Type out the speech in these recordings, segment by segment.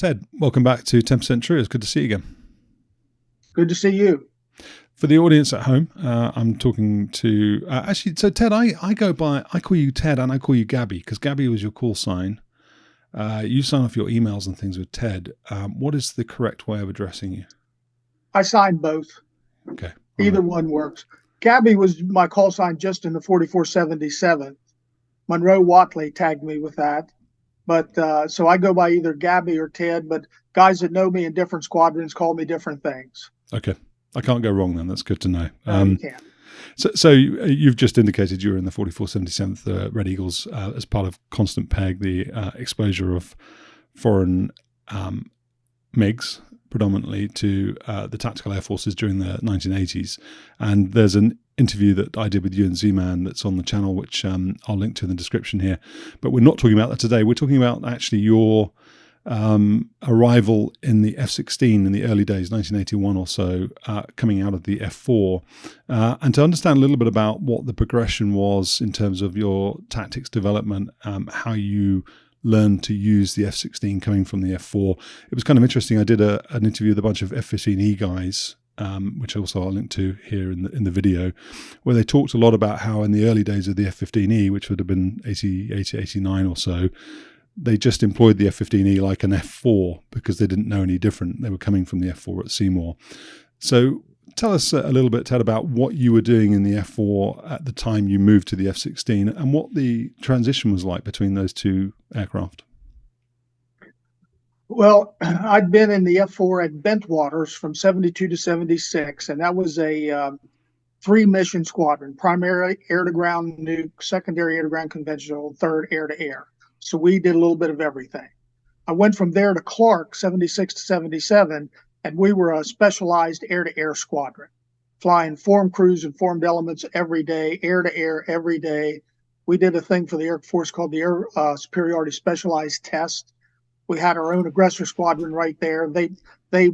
Ted, welcome back to 10% True. It's good to see you again. Good to see you. For the audience at home, I'm talking to, so Ted, I call you Ted and I call you Gabby because Gabby was your call sign. You sign off your emails and things with Ted. What is the correct way of addressing you? I signed both. Okay. Either one works. Gabby was my call sign just in the 4477. Monroe Watley tagged me with that. But so I go by either Gabby or Ted, but guys that know me in different squadrons call me different things. Okay. I can't go wrong then. That's good to know. No, you can't. So you've just indicated you're in the 4477th Red Eagles as part of Constant Peg, the exposure of foreign MiGs, predominantly to the tactical air forces during the 1980s. And there's an interview that I did with you and Z-Man that's on the channel, which I'll link to in the description here. But we're not talking about that today. We're talking about actually your arrival in the F-16 in the early days, 1981 or so, coming out of the F-4, and to understand a little bit about what the progression was in terms of your tactics development, how you learned to use the F-16 coming from the F-4. It was kind of interesting. I did an interview with a bunch of F-15E guys, which also I'll link to here in the video, where they talked a lot about how in the early days of the F-15E, which would have been 89 or so, they just employed the F-15E like an F-4 because they didn't know any different. They were coming from the F-4 at Seymour. So tell us a little bit, Ted, about what you were doing in the F-4 at the time you moved to the F-16 and what the transition was like between those two aircraft. Well, I'd been in the F-4 at Bentwaters from 72 to 76, and that was a three-mission squadron: primary air-to-ground nuke, secondary air-to-ground conventional, third air-to-air. So we did a little bit of everything. I went from there to Clark, 76 to 77, and we were a specialized air-to-air squadron, flying formed crews and formed elements every day, air-to-air every day. We did a thing for the Air Force called the Air Superiority Specialized Test. We had our own aggressor squadron right there. They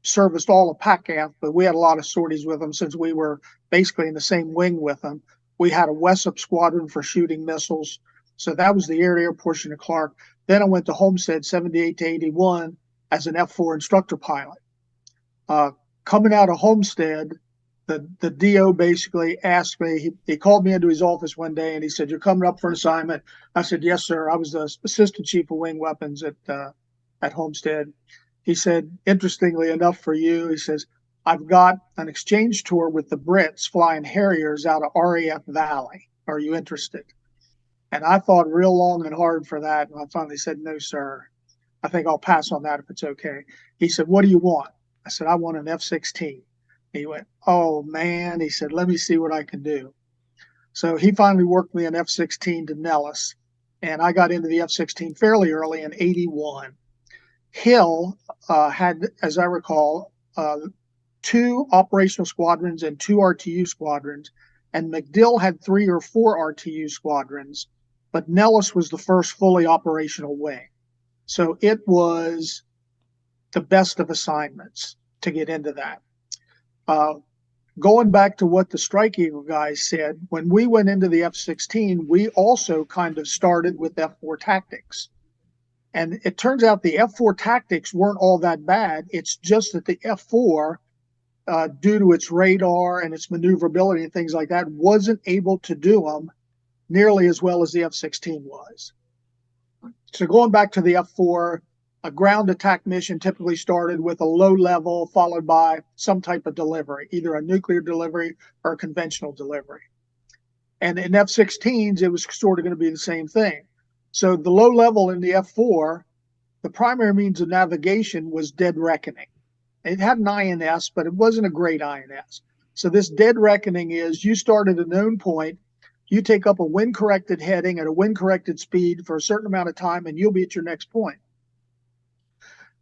serviced all of PACAF, but we had a lot of sorties with them since we were basically in the same wing with them. We had a WESUP squadron for shooting missiles. So that was the air-to-air portion of Clark. Then I went to Homestead 78 to 81 as an F-4 instructor pilot. Coming out of Homestead, the DO basically asked me, he called me into his office one day and he said, "You're coming up for an assignment." I said, "Yes, sir." I was the assistant chief of wing weapons at Homestead. He said, "Interestingly enough for you," he says, "I've got an exchange tour with the Brits flying Harriers out of RAF Valley. Are you interested?" And I thought real long and hard for that. And I finally said, "No, sir. I think I'll pass on that if it's okay." He said, "What do you want?" I said, "I want an F-16. He went, "Oh, man." He said, "Let me see what I can do." So he finally worked me an F-16 to Nellis. And I got into the F-16 fairly early in 81. Hill had, as I recall, 2 operational squadrons and 2 RTU squadrons. And MacDill had 3 or 4 RTU squadrons. But Nellis was the first fully operational wing. So it was the best of assignments to get into that. Going back to what the Strike Eagle guys said, when we went into the F-16, we also kind of started with F-4 tactics. And it turns out the F-4 tactics weren't all that bad. It's just that the F-4, due to its radar and its maneuverability and things like that, wasn't able to do them nearly as well as the F-16 was. So going back to the F-4, a ground attack mission typically started with a low level followed by some type of delivery, either a nuclear delivery or a conventional delivery. And in F-16s, it was sort of going to be the same thing. So the low level in the F-4, the primary means of navigation was dead reckoning. It had an INS, but it wasn't a great INS. So this dead reckoning is you start at a known point, you take up a wind-corrected heading at a wind-corrected speed for a certain amount of time, and you'll be at your next point.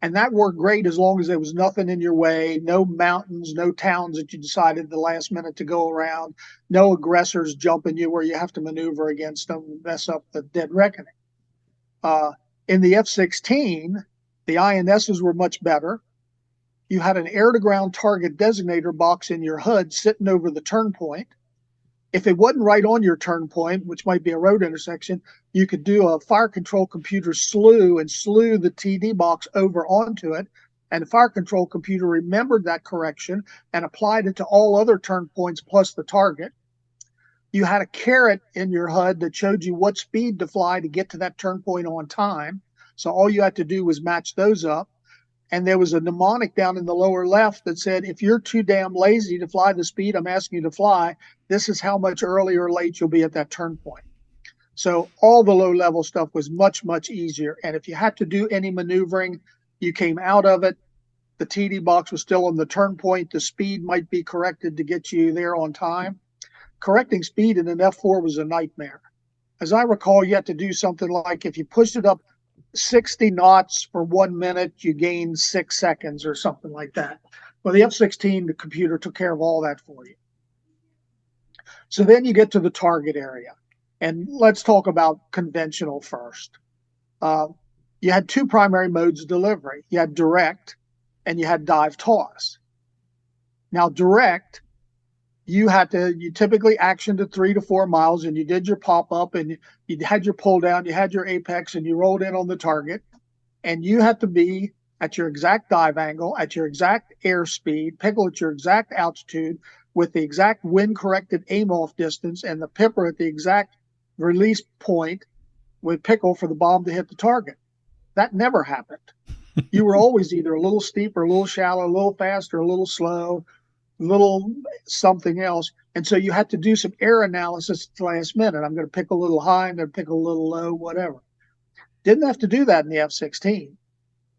And that worked great as long as there was nothing in your way, no mountains, no towns that you decided the last minute to go around, no aggressors jumping you where you have to maneuver against them and mess up the dead reckoning. In the F-16, the INSs were much better. You had an air-to-ground target designator box in your HUD sitting over the turn point. If it wasn't right on your turn point, which might be a road intersection, you could do a fire control computer slew and slew the TD box over onto it. And the fire control computer remembered that correction and applied it to all other turn points plus the target. You had a caret in your HUD that showed you what speed to fly to get to that turn point on time. So all you had to do was match those up. And there was a mnemonic down in the lower left that said, if you're too damn lazy to fly the speed I'm asking you to fly, this is how much early or late you'll be at that turn point. So all the low-level stuff was much, much easier. And if you had to do any maneuvering, you came out of it. The TD box was still on the turn point. The speed might be corrected to get you there on time. Correcting speed in an F4 was a nightmare. As I recall, you had to do something like if you pushed it up 60 knots for 1 minute, you gain 6 seconds or something like that. Well, the F-16, the computer took care of all that for you. So then you get to the target area. And let's talk about conventional first. You had two primary modes of delivery. You had direct and you had dive toss. Now, direct, you typically actioned to 3 to 4 miles, and you did your pop-up, and you had your pull-down, you had your apex, and you rolled in on the target, and you had to be at your exact dive angle, at your exact airspeed, pickle at your exact altitude, with the exact wind-corrected aim-off distance, and the pipper at the exact release point with pickle for the bomb to hit the target. That never happened. You were always either a little steep or a little shallow, a little fast or a little slow, little something else. And so you had to do some air analysis at the last minute. I'm going to pick a little high, I'm going to pick a little low, whatever. Didn't have to do that in the F-16.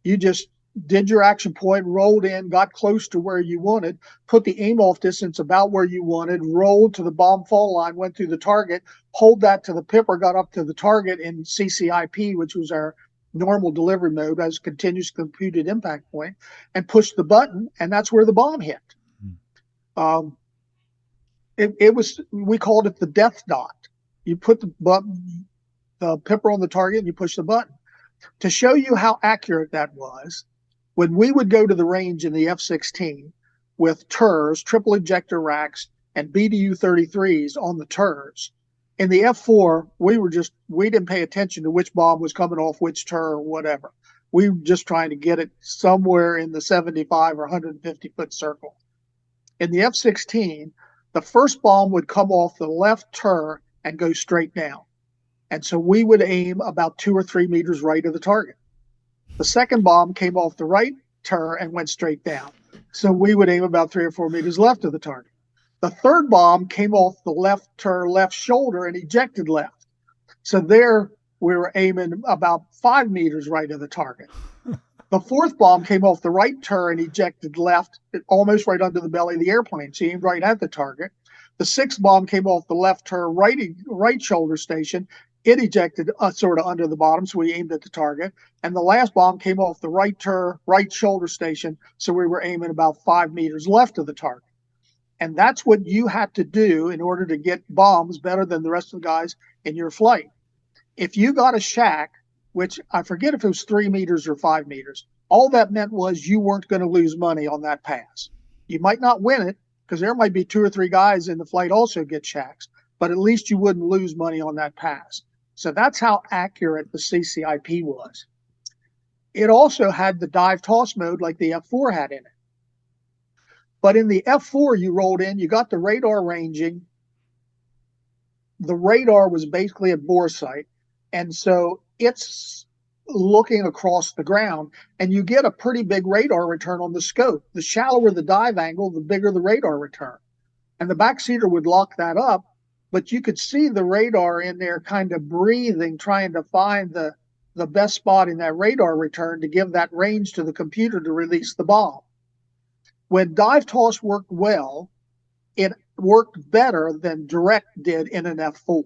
You just did your action point, rolled in, got close to where you wanted, put the aim off distance about where you wanted, rolled to the bomb fall line, went through the target, hold that to the pipper, got up to the target in CCIP, which was our normal delivery mode as continuous computed impact point, and pushed the button, and that's where the bomb hit. We called it the death dot. You put the pipper on the target and you push the button. To show you how accurate that was, when we would go to the range in the F-16 with TERs, triple ejector racks, and BDU-33s on the TERs, in the F4, we didn't pay attention to which bomb was coming off which TER or whatever. We were just trying to get it somewhere in the 75 or 150-foot circle. In the F-16, the first bomb would come off the left TER and go straight down. And so we would aim about 2 or 3 meters right of the target. The second bomb came off the right TER and went straight down. So we would aim about 3 or 4 meters left of the target. The third bomb came off the left TER, left shoulder, and ejected left. So there we were aiming about 5 meters right of the target. The fourth bomb came off the right TER and ejected left, almost right under the belly of the airplane. So aimed right at the target. The sixth bomb came off the left TER, right shoulder station. It ejected sort of under the bottom, so we aimed at the target. And the last bomb came off the right TER, right shoulder station, so we were aiming about 5 meters left of the target. And that's what you had to do in order to get bombs better than the rest of the guys in your flight. If you got a shack, which I forget if it was 3 meters or 5 meters, all that meant was you weren't going to lose money on that pass. You might not win it, because there might be 2 or 3 guys in the flight also get shacks, but at least you wouldn't lose money on that pass. So that's how accurate the CCIP was. It also had the dive toss mode like the F4 had in it. But in the F4 you rolled in, you got the radar ranging. The radar was basically at bore sight. And so it's looking across the ground, and you get a pretty big radar return on the scope. The shallower the dive angle, the bigger the radar return. And the backseater would lock that up, but you could see the radar in there kind of breathing, trying to find the best spot in that radar return to give that range to the computer to release the bomb. When dive toss worked well, it worked better than direct did in an F4.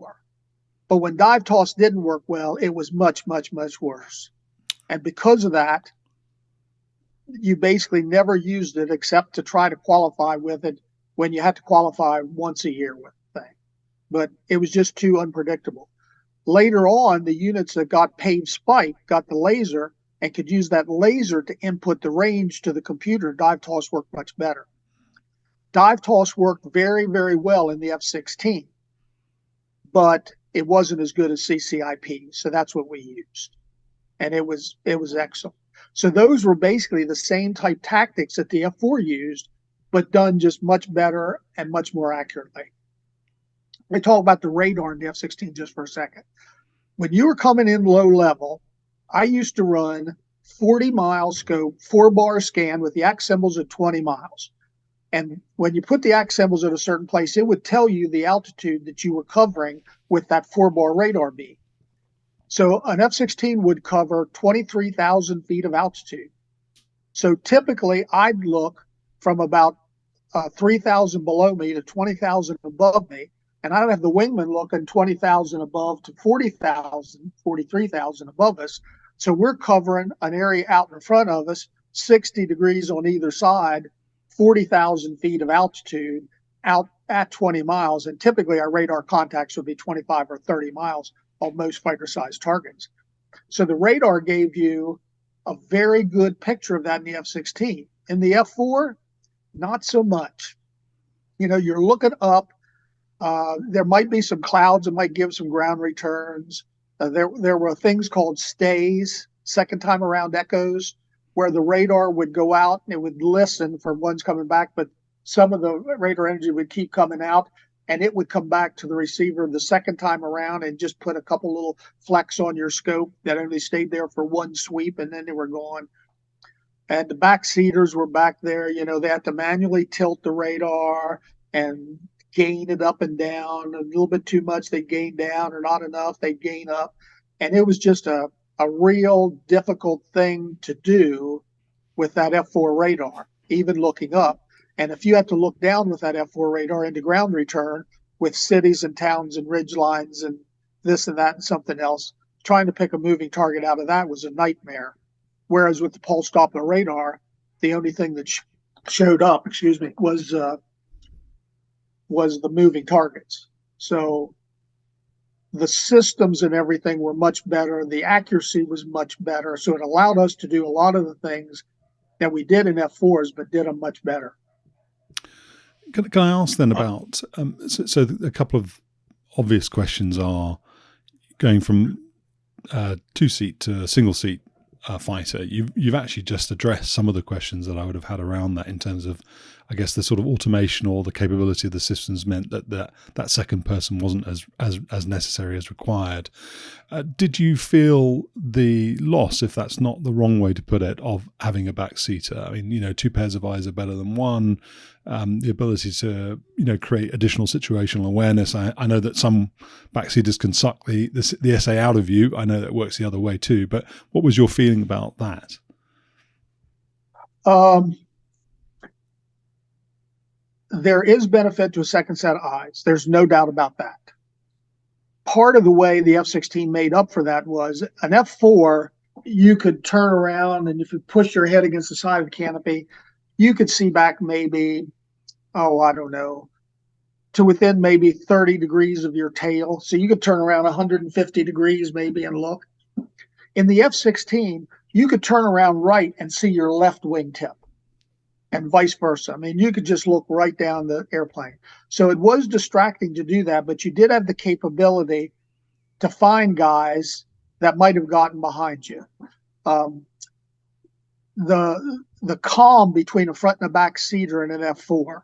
But when dive toss didn't work well, it was much, much, much worse. And because of that, you basically never used it except to try to qualify with it when you had to qualify once a year with the thing. But it was just too unpredictable. Later on, the units that got paved spike got the laser and could use that laser to input the range to the computer. Dive toss worked much better. Dive toss worked very, very well in the F-16. but it wasn't as good as CCIP. So that's what we used. And it was excellent. So those were basically the same type tactics that the F4 used, but done just much better and much more accurately. Let me talk about the radar in the F-16 just for a second. When you were coming in low level, I used to run 40-mile scope, 4-bar scan with the ACK symbols at 20 miles. And when you put the ACK symbols at a certain place, it would tell you the altitude that you were covering with that 4-bar radar beam. So an F-16 would cover 23,000 feet of altitude. So typically I'd look from about 3,000 below me to 20,000 above me, and I'd have the wingman looking 20,000 above to 40,000, 43,000 above us. So we're covering an area out in front of us, 60 degrees on either side, 40,000 feet of altitude out at 20 miles. And typically our radar contacts would be 25 or 30 miles on most fighter-sized targets. So the radar gave you a very good picture of that in the F-16. In the F-4, not so much. You know, you're looking up. There might be some clouds that might give some ground returns. There were things called stays, second time around echoes, where the radar would go out and it would listen for ones coming back, but some of the radar energy would keep coming out, and it would come back to the receiver the second time around and just put a couple little flecks on your scope that only stayed there for one sweep, and then they were gone. And the backseaters were back there. You know, they had to manually tilt the radar and gain it up and down. A little bit too much, they'd gain down, or not enough, they'd gain up. And it was just a real difficult thing to do with that F4 radar, even looking up. And if you had to look down with that F4 radar into ground return with cities and towns and ridge lines and this and that and something else, trying to pick a moving target out of that was a nightmare. Whereas with the pulse Doppler radar, the only thing that showed up, was the moving targets. So the systems and everything were much better. The accuracy was much better. So it allowed us to do a lot of the things that we did in F4s, but did them much better. Can I ask then about, so a couple of obvious questions are going from two-seat to a single-seat fighter. You've actually just addressed some of the questions that I would have had around that in terms of, I guess, the sort of automation or the capability of the systems meant that second person wasn't as necessary as required. Did you feel the loss, if that's not the wrong way to put it, of having a backseater? I mean, you know, two pairs of eyes are better than one. The ability to, you know, create additional situational awareness. I know that some backseaters can suck the SA out of you. I know that works the other way too. But what was your feeling about that? There is benefit to a second set of eyes. There's no doubt about that. Part of the way the F-16 made up for that was an F-4, you could turn around, and if you push your head against the side of the canopy, you could see back maybe, I don't know, to within maybe 30 degrees of your tail. So you could turn around 150 degrees maybe and look. In the F-16, you could turn around right and see your left wingtip, and vice versa. I mean, you could just look right down the airplane. So it was distracting to do that, but you did have the capability to find guys that might have gotten behind you. The calm between a front and a back seater in an F4,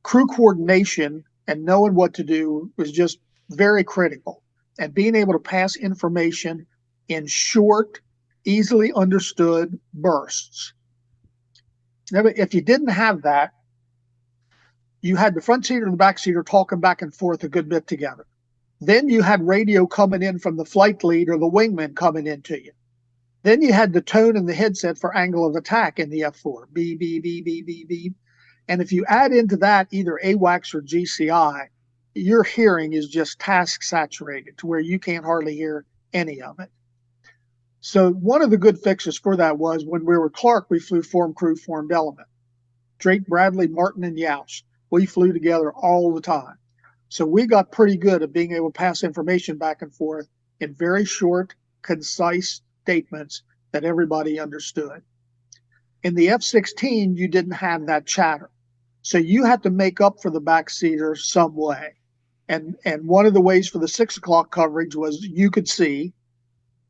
crew coordination and knowing what to do was just very critical. And being able to pass information in short, easily understood bursts. If you didn't have that, you had the front seater and the back seater talking back and forth a good bit together. Then you had radio coming in from the flight lead or the wingman coming into you. Then you had the tone in the headset for angle of attack in the F4. Beep, beep, beep, beep, beep, beep. And if you add into that either AWACS or GCI, your hearing is just task saturated to where you can't hardly hear any of it. So one of the good fixes for that was when we were Clark, we flew form crew formed element. Drake, Bradley, Martin, and Youch, we flew together all the time. So we got pretty good at being able to pass information back and forth in very short, concise statements that everybody understood. In the F-16, you didn't have that chatter. So you had to make up for the backseater some way. And one of the ways for the 6 o'clock coverage was you could see.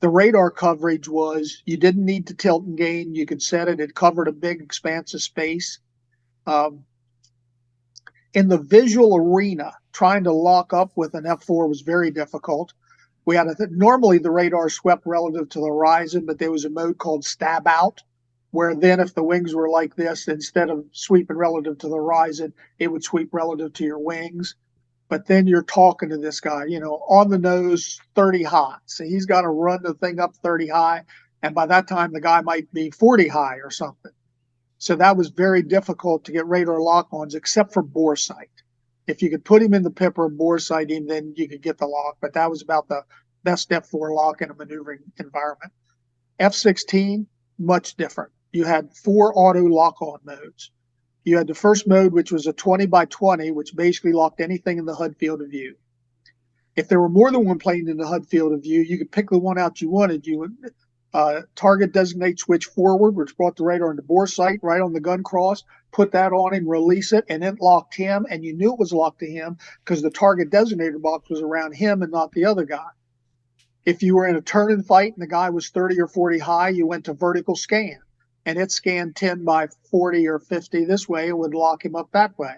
The radar coverage was you didn't need to tilt and gain. You could set it. It covered a big expanse of space. In the visual arena, trying to lock up with an F4 was very difficult. We had normally the radar swept relative to the horizon, but there was a mode called stab out, where then if the wings were like this, instead of sweeping relative to the horizon, it would sweep relative to your wings. But then you're talking to this guy, on the nose, 30 high. So he's got to run the thing up 30 high. And by that time, the guy might be 40 high or something. So that was very difficult to get radar lock-ons, except for bore sight. If you could put him in the pipper and bore sight him, then you could get the lock. But that was about the best F4 lock in a maneuvering environment. F-16, much different. You had 4 auto lock-on modes. You had the first mode, which was a 20 by 20, which basically locked anything in the HUD field of view. If there were more than one plane in the HUD field of view, you could pick the one out you wanted. You would target designate switch forward, which brought the radar into bore sight right on the gun cross, put that on him, release it, and it locked him. And you knew it was locked to him because the target designator box was around him and not the other guy. If you were in a turn and fight and the guy was 30 or 40 high, you went to vertical scan. And it scanned 10 by 40 or 50 this way, it would lock him up that way.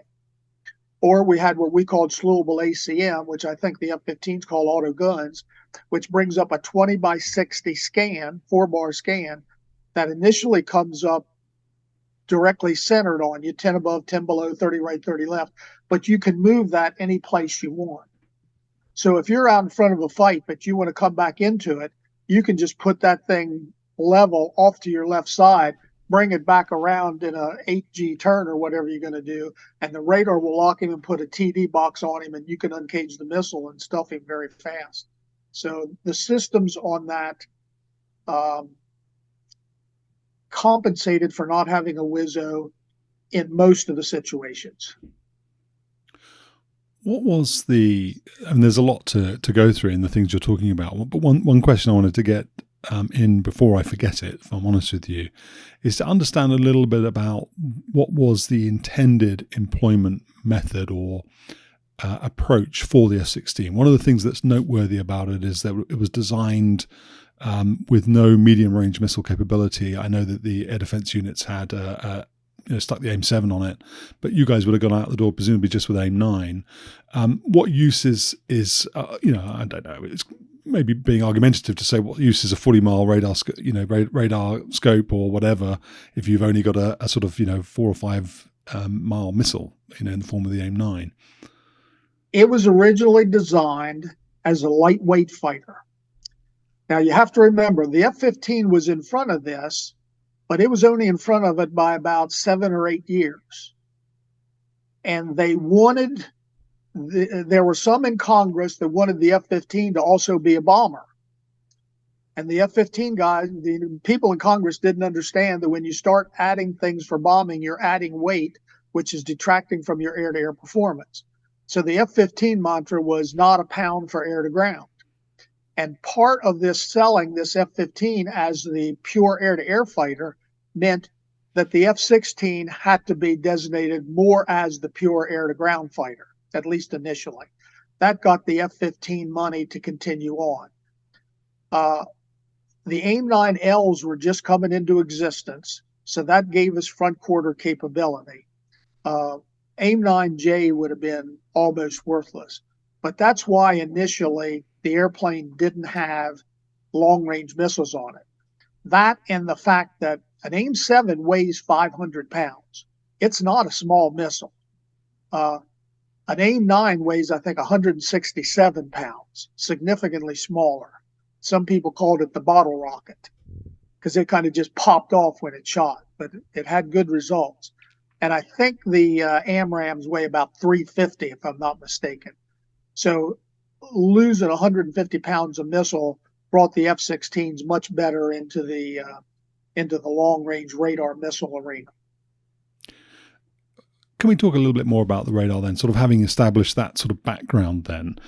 Or we had what we called slewable ACM, which I think the F-15s call auto guns, which brings up a 20 by 60 scan, 4-bar scan, that initially comes up directly centered on you, 10 above, 10 below, 30 right, 30 left, but you can move that any place you want. So if you're out in front of a fight, but you want to come back into it, you can just put that thing level off to your left side, bring it back around in a 8G turn or whatever you're going to do, and the radar will lock him and put a TD box on him, and you can uncage the missile and stuff him very fast. So the systems on that compensated for not having a WISO in most of the situations. What was there's a lot to go through in the things you're talking about, but one question I wanted to get in before I forget it, if I'm honest with you, is to understand a little bit about what was the intended employment method or approach for the F-16. One of the things that's noteworthy about it is that it was designed with no medium-range missile capability. I know that the air defense units had stuck the AIM-7 on it, but you guys would have gone out the door presumably just with AIM-9. What use is I don't know. It's maybe being argumentative to say what use is a 40-mile radar, radar scope or whatever if you've only got a sort of 4 or 5 mile missile in the form of the AIM-9. It was originally designed as a lightweight fighter. Now you have to remember the F-15 was in front of this, but it was only in front of it by about 7 or 8 years. And they wanted, there were some in Congress that wanted the F-15 to also be a bomber. And the F-15 guys, the people in Congress didn't understand that when you start adding things for bombing, you're adding weight, which is detracting from your air-to-air performance. So the F-15 mantra was not a pound for air-to-ground. And part of this selling this F-15 as the pure air-to-air fighter meant that the F-16 had to be designated more as the pure air-to-ground fighter, at least initially. That got the F-15 money to continue on. The AIM-9Ls were just coming into existence, so that gave us front quarter capability. AIM-9J would have been almost worthless, but that's why initially the airplane didn't have long-range missiles on it. That and the fact that an AIM-7 weighs 500 pounds. It's not a small missile. An AIM-9 weighs, I think, 167 pounds, significantly smaller. Some people called it the bottle rocket because it kind of just popped off when it shot, but it had good results. And I think the AMRAAMs weigh about 350, if I'm not mistaken. So losing 150 pounds of missile brought the F-16s much better into the long-range radar missile arena. Can we talk a little bit more about the radar then, sort of having established that sort of background then?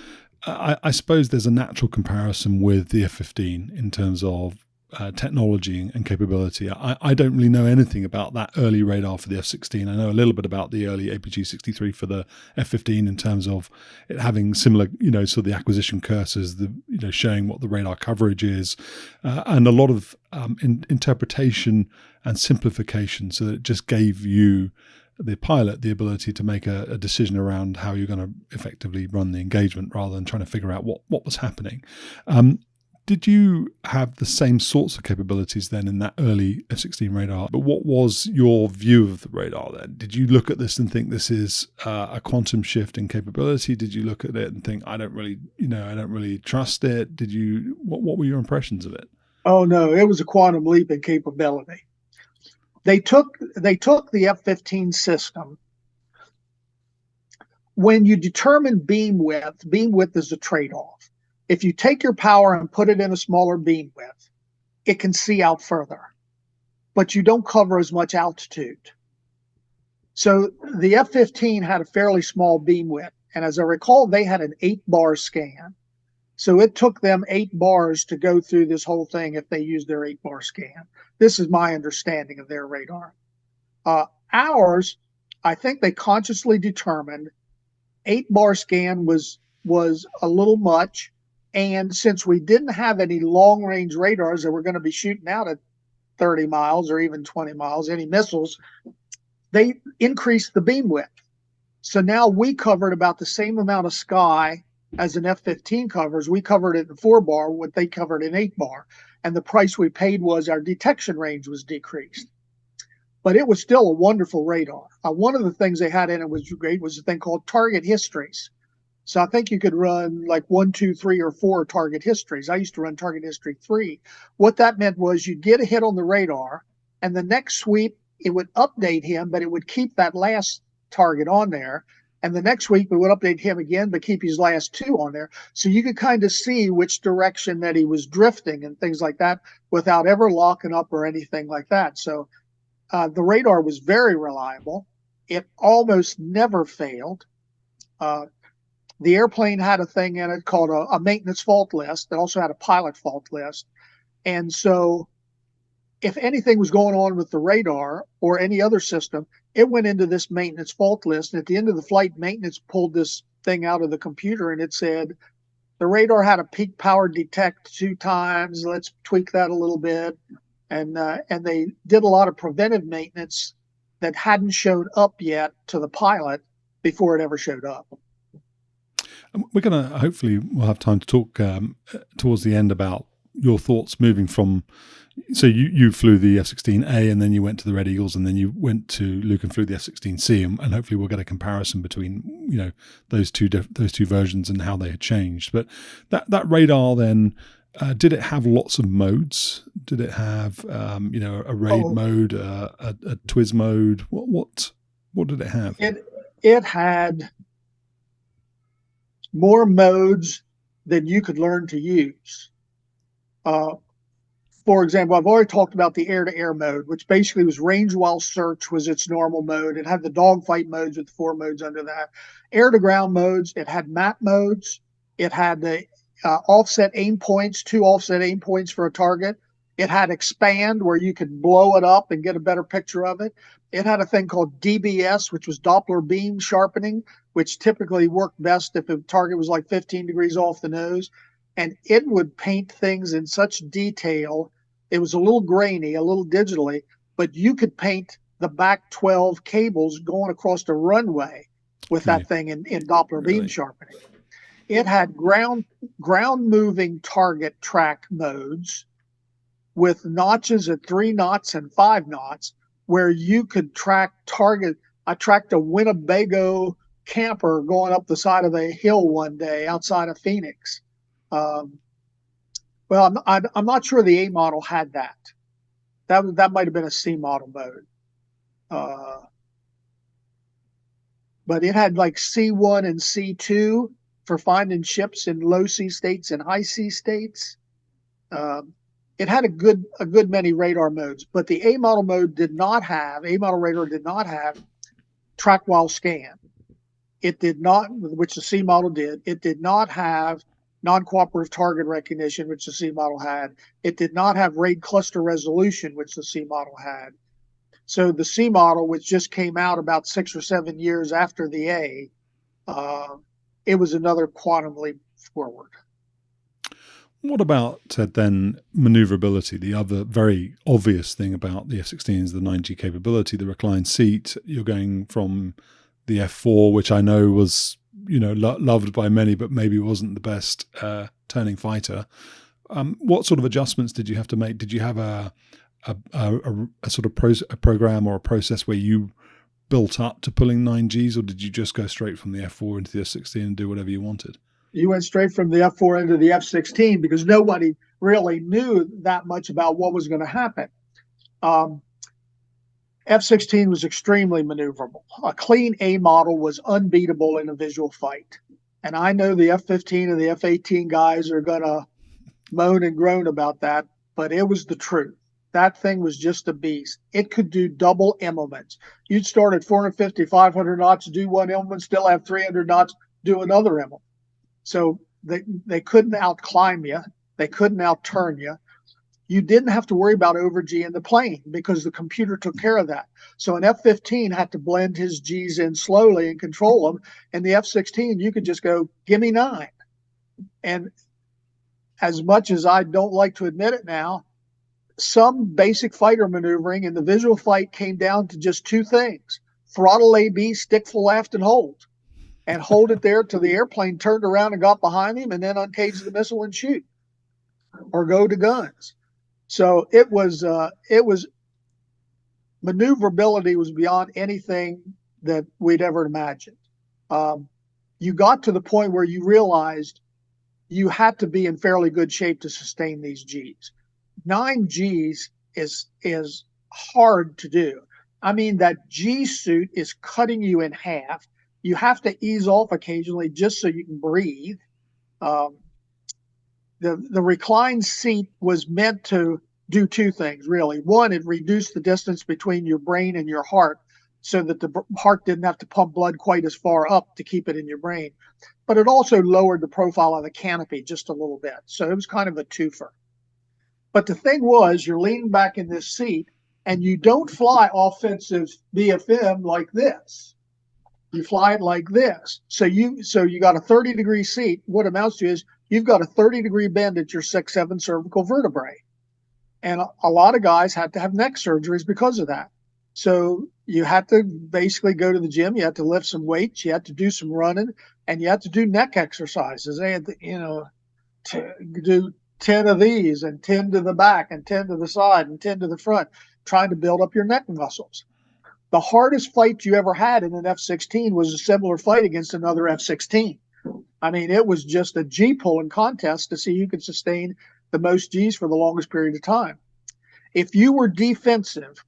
I suppose there's a natural comparison with the F-15 in terms of technology and capability. I don't really know anything about that early radar for the F-16. I know a little bit about the early APG-63 for the F-15 in terms of it having similar, sort of the acquisition cursors, showing what the radar coverage is, and a lot of interpretation and simplification, so that it just gave you, the pilot, the ability to make a decision around how you're going to effectively run the engagement rather than trying to figure out what was happening. Did you have the same sorts of capabilities then in that early F-16 radar? But what was your view of the radar then? Did you look at this and think this is a quantum shift in capability? Did you look at it and think, I don't really trust it? What were your impressions of it? Oh no, it was a quantum leap in capability. They took the F-15 system. When you determine beam width is a trade-off. If you take your power and put it in a smaller beam width, it can see out further, but you don't cover as much altitude. So the F-15 had a fairly small beam width, and as I recall, they had an 8-bar scan. So it took them 8 bars to go through this whole thing if they used their 8-bar scan. This is my understanding of their radar. Ours, I think they consciously determined 8-bar scan was a little much. And since we didn't have any long-range radars that were going to be shooting out at 30 miles or even 20 miles, any missiles, they increased the beam width. So now we covered about the same amount of sky as an F-15 covers. We covered it in 4-bar, what they covered in 8-bar. And the price we paid was our detection range was decreased. But it was still a wonderful radar. One of the things they had in it was great was a thing called target histories. So I think you could run like 1, 2, 3, or 4 target histories. I used to run target history 3. What that meant was you'd get a hit on the radar, and the next sweep, it would update him, but it would keep that last target on there. And the next week, we would update him again, but keep his last 2 on there. So you could kind of see which direction that he was drifting and things like that without ever locking up or anything like that. So the radar was very reliable. It almost never failed. The airplane had a thing in it called a maintenance fault list that also had a pilot fault list. And so if anything was going on with the radar or any other system, it went into this maintenance fault list. And at the end of the flight, maintenance pulled this thing out of the computer and it said, the radar had a peak power detect 2 times. Let's tweak that a little bit. And they did a lot of preventive maintenance that hadn't showed up yet to the pilot before it ever showed up. We're going to, hopefully we'll have time to talk towards the end about your thoughts moving from, so you flew the F-16A and then you went to the Red Eagles and then you went to Luke and flew the F-16C, and hopefully we'll get a comparison between, those two versions and how they had changed. But that radar then, did it have lots of modes? Did it have, a raid mode, a Twiz mode? What did it have? It had more modes than you could learn to use. For example, I've already talked about the air-to-air mode, which basically was range while search was its normal mode. It had the dogfight modes with 4 modes under that. Air-to-ground modes, it had map modes. It had the offset aim points, 2 offset aim points for a target. It had expand, where you could blow it up and get a better picture of it. It had a thing called DBS, which was Doppler beam sharpening, which typically worked best if a target was like 15 degrees off the nose. And it would paint things in such detail. It was a little grainy, a little digitally, but you could paint the back 12 cables going across the runway with that thing in Doppler beam sharpening. It had ground moving target track modes with notches at 3 knots and 5 knots, where you could track target. I tracked a Winnebago camper going up the side of a hill one day outside of Phoenix. Well, I'm not sure the A model had that. That might have been a C model mode. But it had like C1 and C2 for finding ships in low sea states and high sea states. It had a good many radar modes, but the A model radar did not have track while scan. It did not, which the C model did. It did not have non-cooperative target recognition, which the C model had. It did not have RAID cluster resolution, which the C model had. So the C model, which just came out about 6 or 7 years after the A, it was another quantum leap forward. What about then maneuverability? The other very obvious thing about the F-16 is the 9G capability, the reclined seat. You're going from the F4, which I know was, loved by many, but maybe wasn't the best turning fighter. What sort of adjustments did you have to make? Did you have a sort of a program or a process where you built up to pulling 9Gs, or did you just go straight from the F4 into the F-16 and do whatever you wanted? You went straight from the F4 into the F-16 because nobody really knew that much about what was going to happen. F-16 was extremely maneuverable. A clean A model was unbeatable in a visual fight. And I know the F-15 and the F-18 guys are going to moan and groan about that, but it was the truth. That thing was just a beast. It could do double elements. You'd start at 450, 500 knots, do one element, still have 300 knots, do another element. So they couldn't out-climb you. They couldn't out-turn you. You didn't have to worry about over-G in the plane because the computer took care of that. So an F-15 had to blend his Gs in slowly and control them. And the F-16, you could just go, give me 9. And as much as I don't like to admit it now, some basic fighter maneuvering in the visual fight came down to just 2 things: throttle AB, stick full left, and hold it there till the airplane turned around and got behind him, and then uncage the missile and shoot or go to guns. So it was maneuverability was beyond anything that we'd ever imagined. You got to the point where you realized you had to be in fairly good shape to sustain these Gs. 9 Gs is hard to do. I mean, that G suit is cutting you in half. You have to ease off occasionally just so you can breathe. The reclined seat was meant to do 2 things, really. One, it reduced the distance between your brain and your heart so that the heart didn't have to pump blood quite as far up to keep it in your brain. But it also lowered the profile of the canopy just a little bit. So it was kind of a twofer. But the thing was, you're leaning back in this seat, and you don't fly offensive BFM like this. You fly it like this. So you got a 30-degree seat. What amounts to is you've got a 30-degree bend at your 6-7 cervical vertebrae. And a lot of guys had to have neck surgeries because of that. So you had to basically go to the gym. You had to lift some weights. You had to do some running, and you had to do neck exercises. They had to, do 10 of these and 10 to the back and 10 to the side and 10 to the front, trying to build up your neck muscles. The hardest fight you ever had in an F-16 was a similar fight against another F-16. I mean, it was just a G-pulling contest to see who could sustain the most Gs for the longest period of time. If you were defensive,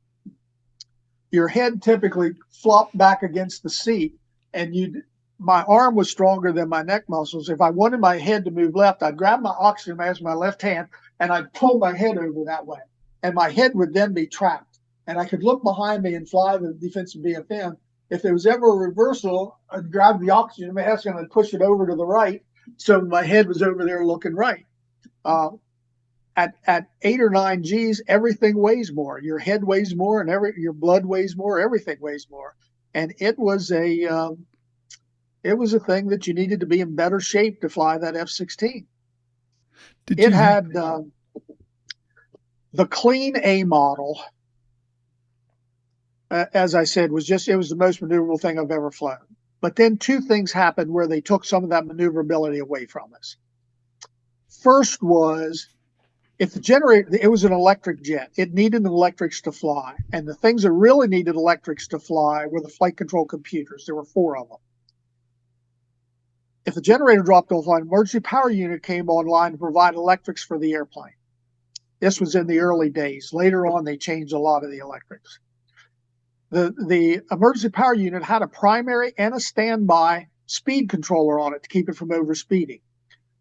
your head typically flopped back against the seat, and my arm was stronger than my neck muscles. If I wanted my head to move left, I'd grab my oxygen mask with my left hand, and I'd pull my head over that way. And my head would then be trapped. And I could look behind me and fly the defensive BFM. If there was ever a reversal, I'd grab the oxygen mask and I'd push it over to the right, so my head was over there looking right. At 8 or 9 Gs, everything weighs more. Your head weighs more, and your blood weighs more. Everything weighs more. And it was a thing that you needed to be in better shape to fly that F-16. It had the clean A model. As I said, it was the most maneuverable thing I've ever flown. But then 2 things happened where they took some of that maneuverability away from us. First was, if the generator, it was an electric jet. It needed electrics to fly. And the things that really needed electrics to fly were the flight control computers. There were 4 of them. If the generator dropped offline, emergency power unit came online to provide electrics for the airplane. This was in the early days. Later on, they changed a lot of the electrics. The emergency power unit had a primary and a standby speed controller on it to keep it from overspeeding.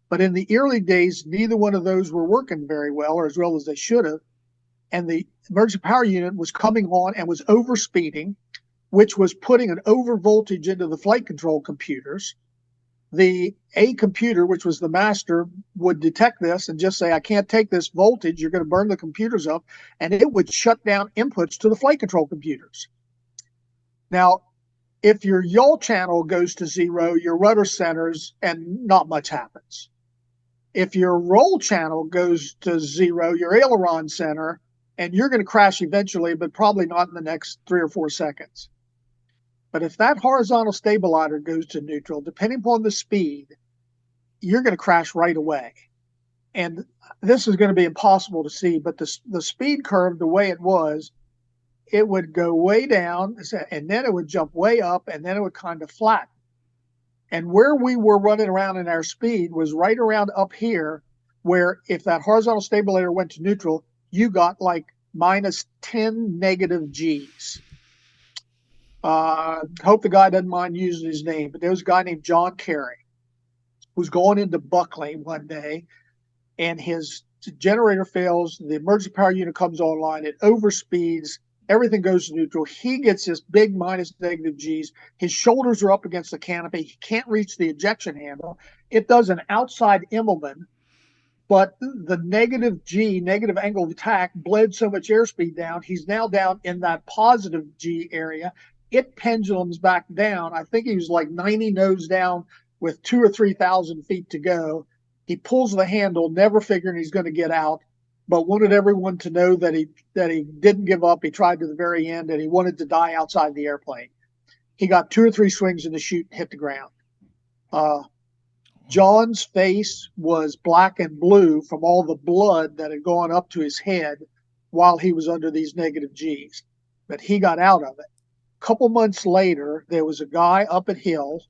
But in the early days, neither one of those were working very well, or as well as they should have. And the emergency power unit was coming on and was overspeeding, which was putting an over voltage into the flight control computers. the A computer, which was the master, would detect this and just say, I can't take this voltage. You're going to burn the computers up. And it would shut down inputs to the flight control computers. Now, if your yaw channel goes to 0, your rudder centers and not much happens. If your roll channel goes to 0, your aileron center, and you're going to crash eventually, but probably not in the next 3 or 4 seconds. But if that horizontal stabilizer goes to neutral, depending upon the speed, you're going to crash right away. And this is going to be impossible to see, but the speed curve, the way it was, it would go way down, and then it would jump way up, and then it would kind of flatten. And where we were running around in our speed was right around up here, where if that horizontal stabilizer went to neutral, you got like minus 10 negative Gs. Hope the guy doesn't mind using his name, but there was a guy named John Carey who's going into Buckley one day, and his generator fails, the emergency power unit comes online, it overspeeds, everything goes to neutral. He gets this big minus negative Gs. His shoulders are up against the canopy. He can't reach the ejection handle. It does an outside Immelman, but the negative G, negative angle of attack, bled so much airspeed down. He's now down in that positive G area. It pendulums back down. I think he was like 90 nose down with 2,000 or 3,000 feet to go. He pulls the handle, never figuring he's going to get out, but wanted everyone to know that he didn't give up. He tried to the very end, and he wanted to die outside the airplane. He got 2 or 3 swings in the chute and hit the ground. John's face was black and blue from all the blood that had gone up to his head while he was under these negative Gs, but he got out of it. A couple months later, there was a guy up at Hill.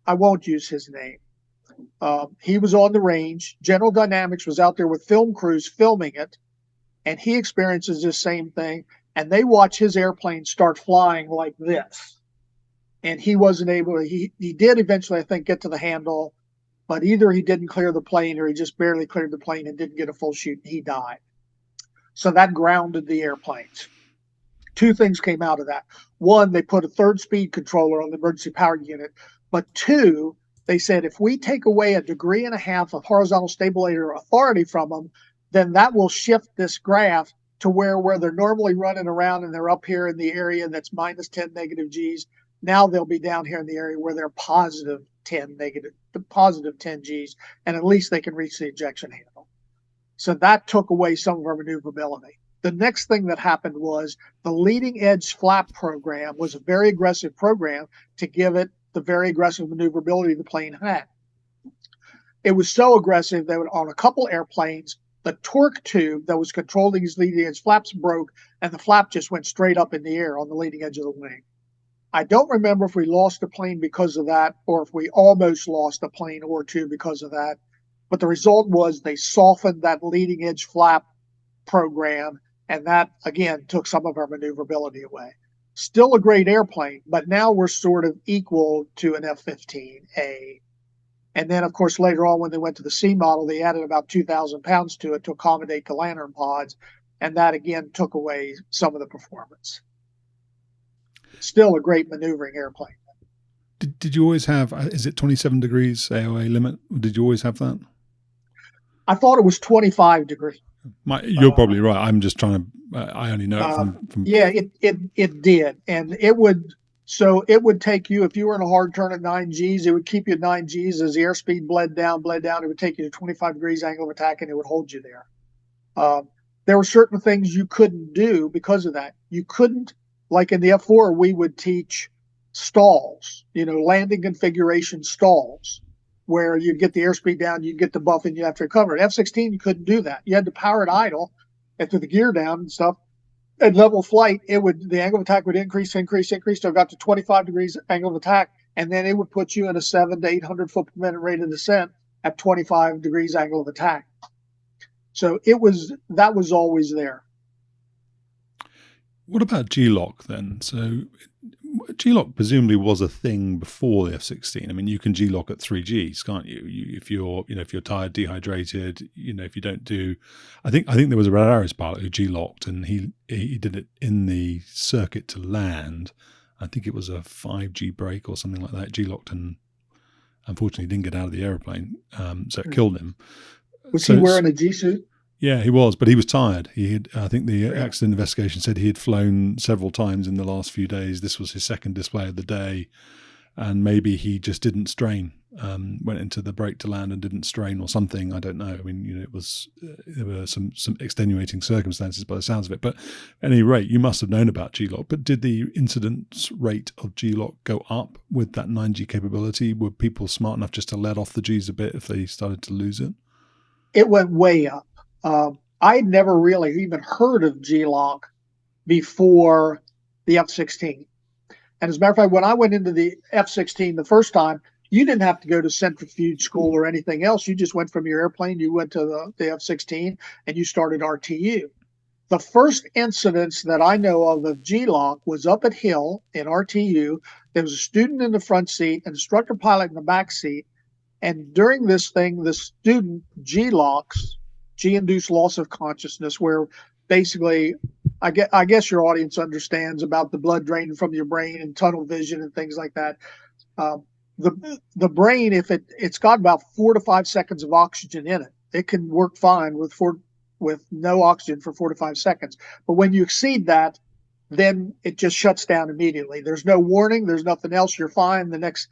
I won't use his name. He was on the range. General Dynamics was out there with film crews filming it, and he experiences this same thing, and they watch his airplane start flying like this. And he wasn't able to, he did eventually, I think, get to the handle, but either he didn't clear the plane or he just barely cleared the plane and didn't get a full shoot, and he died. So that grounded the airplanes. 2 things came out of that. 1, they put a 3rd speed controller on the emergency power unit, but 2, they said if we take away 1.5 degrees of horizontal stabilizer authority from them, then that will shift this graph to where they're normally running around and they're up here in the area that's minus 10 negative Gs. Now they'll be down here in the area where they're positive 10 Gs, and at least they can reach the ejection handle. So that took away some of our maneuverability. The next thing that happened was the leading edge flap program was a very aggressive program to give it the very aggressive maneuverability the plane had. It was so aggressive that on a couple airplanes, the torque tube that was controlling these leading edge flaps broke, and the flap just went straight up in the air on the leading edge of the wing. I don't remember if we lost a plane because of that, or if we almost lost a plane or 2 because of that. But the result was they softened that leading edge flap program, and that, again, took some of our maneuverability away. Still a great airplane, but now we're sort of equal to an F-16A. And then, of course, later on when they went to the C model, they added about 2,000 pounds to it to accommodate the lantern pods, and that, again, took away some of the performance. Still a great maneuvering airplane. Did you always have, is it 27 degrees AoA limit? Did you always have that? I thought it was 25 degrees. You're probably right. I'm just trying to, I only know it from... Yeah, it did. And it would take you, if you were in a hard turn at 9 Gs, it would keep you at 9 Gs. As the airspeed bled down, it would take you to 25 degrees angle of attack, and it would hold you there. There were certain things you couldn't do because of that. You couldn't, like in the F4, we would teach stalls, landing configuration stalls, where you'd get the airspeed down, you'd get the buff, and you'd have to recover. At F-16, you couldn't do that. You had to power it idle and with the gear down and stuff. At level flight, the angle of attack would increase till it got to 25 degrees angle of attack, and then it would put you in a 700 to 800 foot per minute rate of descent at 25 degrees angle of attack. So that was always there. What about G-LOC then? So G-LOC presumably was a thing before the F-16. I mean, you can G-LOC at 3Gs, can't you? If you're tired, dehydrated, if you don't do, I think there was a Red Harriers pilot who G-LOC'd, and he did it in the circuit to land. I think it was a 5G break or something like that. G-LOC'd and unfortunately didn't get out of the airplane, so it killed him. Was he wearing a G suit? Yeah, he was, but he was tired. I think the accident investigation said he had flown several times in the last few days. This was his second display of the day, and maybe he just didn't strain. Went into the brake to land and didn't strain or something. I don't know. I mean, it was there were some extenuating circumstances by the sounds of it. But at any rate, you must have known about G-LOC. But did the incidence rate of G-LOC go up with that 9G capability? Were people smart enough just to let off the Gs a bit if they started to lose it? It went way up. I'd never really even heard of G-LOC before the F-16. And as a matter of fact, when I went into the F-16 the first time, you didn't have to go to centrifuge school or anything else. You just went from your airplane, you went to the F-16, and you started RTU. The first incidents that I know of G-LOC was up at Hill in RTU. There was a student in the front seat, an instructor pilot in the back seat. And during this thing, the student G-LOCs, G-induced loss of consciousness, where basically, I guess your audience understands about the blood draining from your brain and tunnel vision and things like that. The brain, if it's got about 4 to 5 seconds of oxygen in it, it can work fine with no oxygen for 4 to 5 seconds. But when you exceed that, then it just shuts down immediately. There's no warning. There's nothing else. You're fine. The next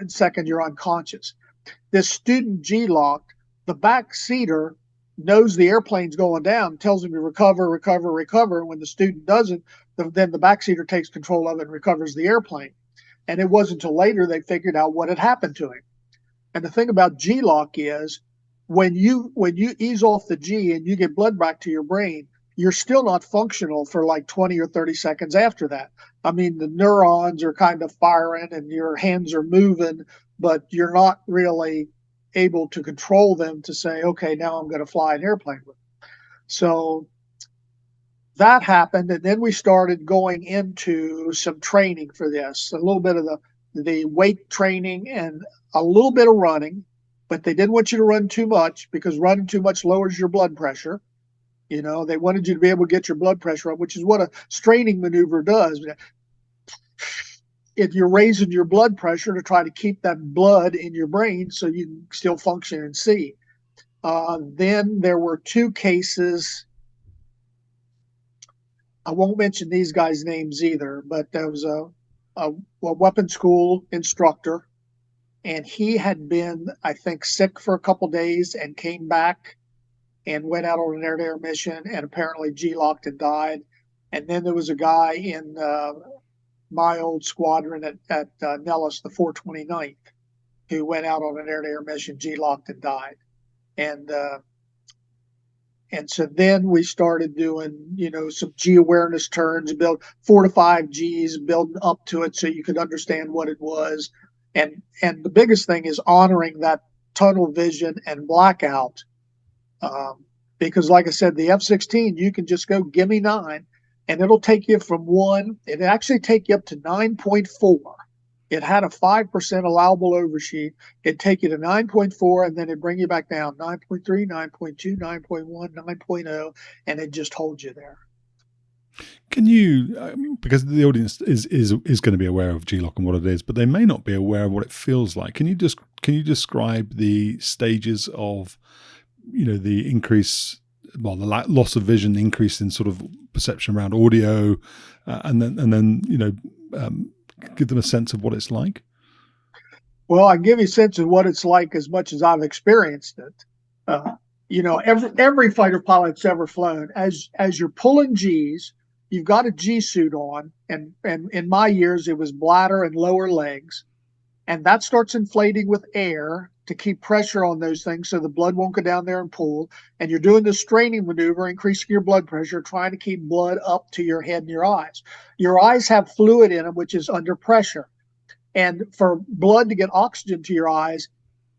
second, you're unconscious. This student G-LOC, the back seater knows the airplane's going down, tells him to recover, recover, recover. When the student doesn't, then the back seater takes control of it and recovers the airplane. And it wasn't until later they figured out what had happened to him. And the thing about G-LOC is when you ease off the G and you get blood back to your brain, you're still not functional for like 20 or 30 seconds after that. I mean, the neurons are kind of firing and your hands are moving, but you're not really able to control them to say, okay, now I'm going to fly an airplane with them. So that happened, and then we started going into some training for this, a little bit of the weight training and a little bit of running, but they didn't want you to run too much because running too much lowers your blood pressure. You know, they wanted you to be able to get your blood pressure up, which is what a straining maneuver does. If you're raising your blood pressure to try to keep that blood in your brain so you can still function and see. Then there were 2 cases. I won't mention these guys' names either, but there was a weapons school instructor, and he had been, I think, sick for a couple days and came back and went out on an air-to-air mission and apparently G-LOC'd and died. And then there was a guy in my old squadron at Nellis, the 429th, who went out on an air-to-air mission, G-LOC'd and died. And so then we started doing, some G awareness turns, build 4 to 5 Gs, building up to it so you could understand what it was. And the biggest thing is honoring that tunnel vision and blackout. Because like I said, the F-16, you can just go, give me 9, and it'll take you from 1. It actually take you up to 9.4. It had a 5% allowable overshoot. It'd take you to 9.4, and then it'd bring you back down 9.3, 9.2, 9.1, 9.0, and it just holds you there. Can you, because the audience is going to be aware of G-LOC and what it is, but they may not be aware of what it feels like. Can you describe the stages of, the increase, the loss of vision, increase in sort of perception around audio, and then give them a sense of what it's like? Well, I give you a sense of what it's like as much as I've experienced it. Every fighter pilot that's ever flown, as you're pulling Gs, you've got a G suit on, and in my years it was bladder and lower legs, and that starts inflating with air to keep pressure on those things so the blood won't go down there and pool. And you're doing this straining maneuver, increasing your blood pressure, trying to keep blood up to your head and your eyes. Your eyes have fluid in them, which is under pressure. And for blood to get oxygen to your eyes,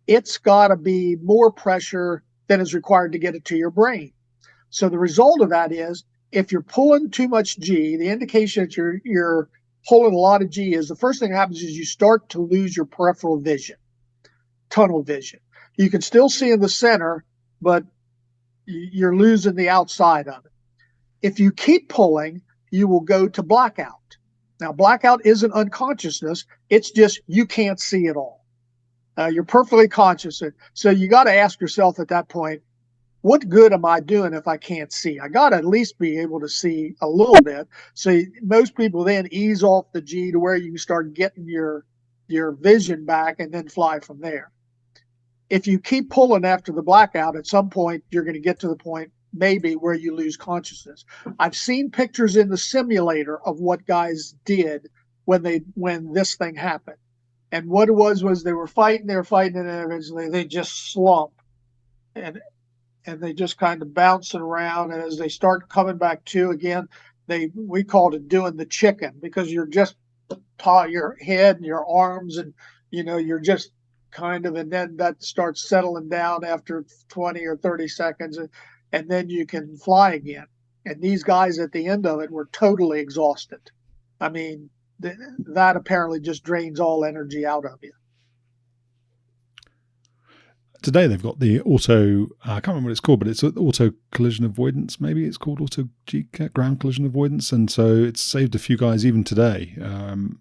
it's got to be more pressure than is required to get it to your brain. So the result of that is, if you're pulling too much G, the indication that you're pulling a lot of G is the first thing that happens is you start to lose your peripheral vision, tunnel vision. You can still see in the center, but you're losing the outside of it. If you keep pulling, you will go to blackout. Now, blackout isn't unconsciousness. It's just you can't see at all. You're perfectly conscious. So you got to ask yourself at that point, what good am I doing if I can't see? I got to at least be able to see a little bit. So most people then ease off the G to where you can start getting your vision back and then fly from there. If you keep pulling after the blackout, at some point you're going to get to the point maybe where you lose consciousness. I've seen pictures in the simulator of what guys did when this thing happened. And what it was they were fighting, and eventually they just slump. And they just kind of bouncing around. And as they start coming back to again, we called it doing the chicken, because you're just taught your head and your arms, and you're just kind of, and then that starts settling down after 20 or 30 seconds, and then you can fly again. And these guys at the end of it were totally exhausted. I mean, that apparently just drains all energy out of you. Today they've got the auto, I can't remember what it's called, but it's auto collision avoidance. Maybe it's called Auto-GCAS, ground collision avoidance. And so it's saved a few guys even today in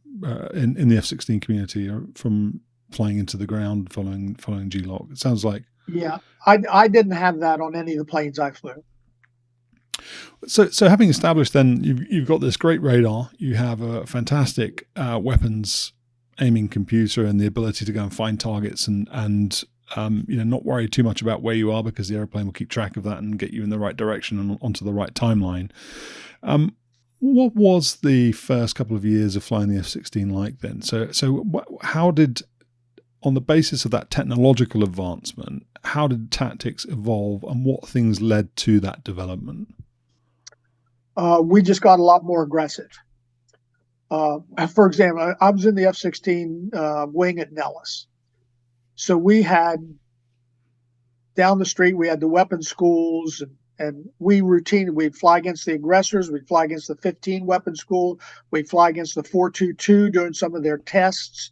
the F-16 community from flying into the ground following G-LOC. It sounds like. Yeah, I didn't have that on any of the planes I flew. So having established then, you've got this great radar, you have a fantastic weapons aiming computer and the ability to go and find targets and not worry too much about where you are, because the airplane will keep track of that and get you in the right direction and onto the right timeline. What was the first couple of years of flying the F-16 like then? So how did, on the basis of that technological advancement, how did tactics evolve and what things led to that development? We just got a lot more aggressive. For example, I was in the F-16 wing at Nellis. So we had down the street, we had the weapons schools, and we'd fly against the aggressors, we'd fly against the 15 weapons school, we'd fly against the 422 during some of their tests.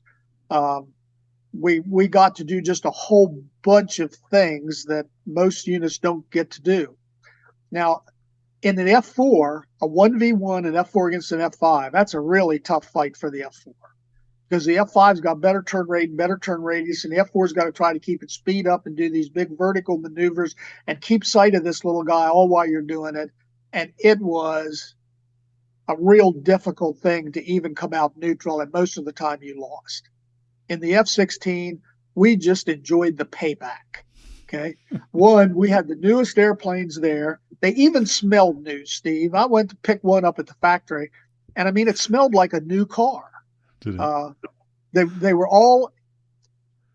We got to do just a whole bunch of things that most units don't get to do. Now, in an F4, a 1v1 an F4 against an F5, that's a really tough fight for the F4. Because the F5's got better turn rate and better turn radius, and the F4's got to try to keep its speed up and do these big vertical maneuvers and keep sight of this little guy all while you're doing it. And it was a real difficult thing to even come out neutral, and most of the time you lost. In the F-16, we just enjoyed the payback. Okay. One, we had the newest airplanes there. They even smelled new, Steve. I went to pick one up at the factory, and I mean, it smelled like a new car. They were all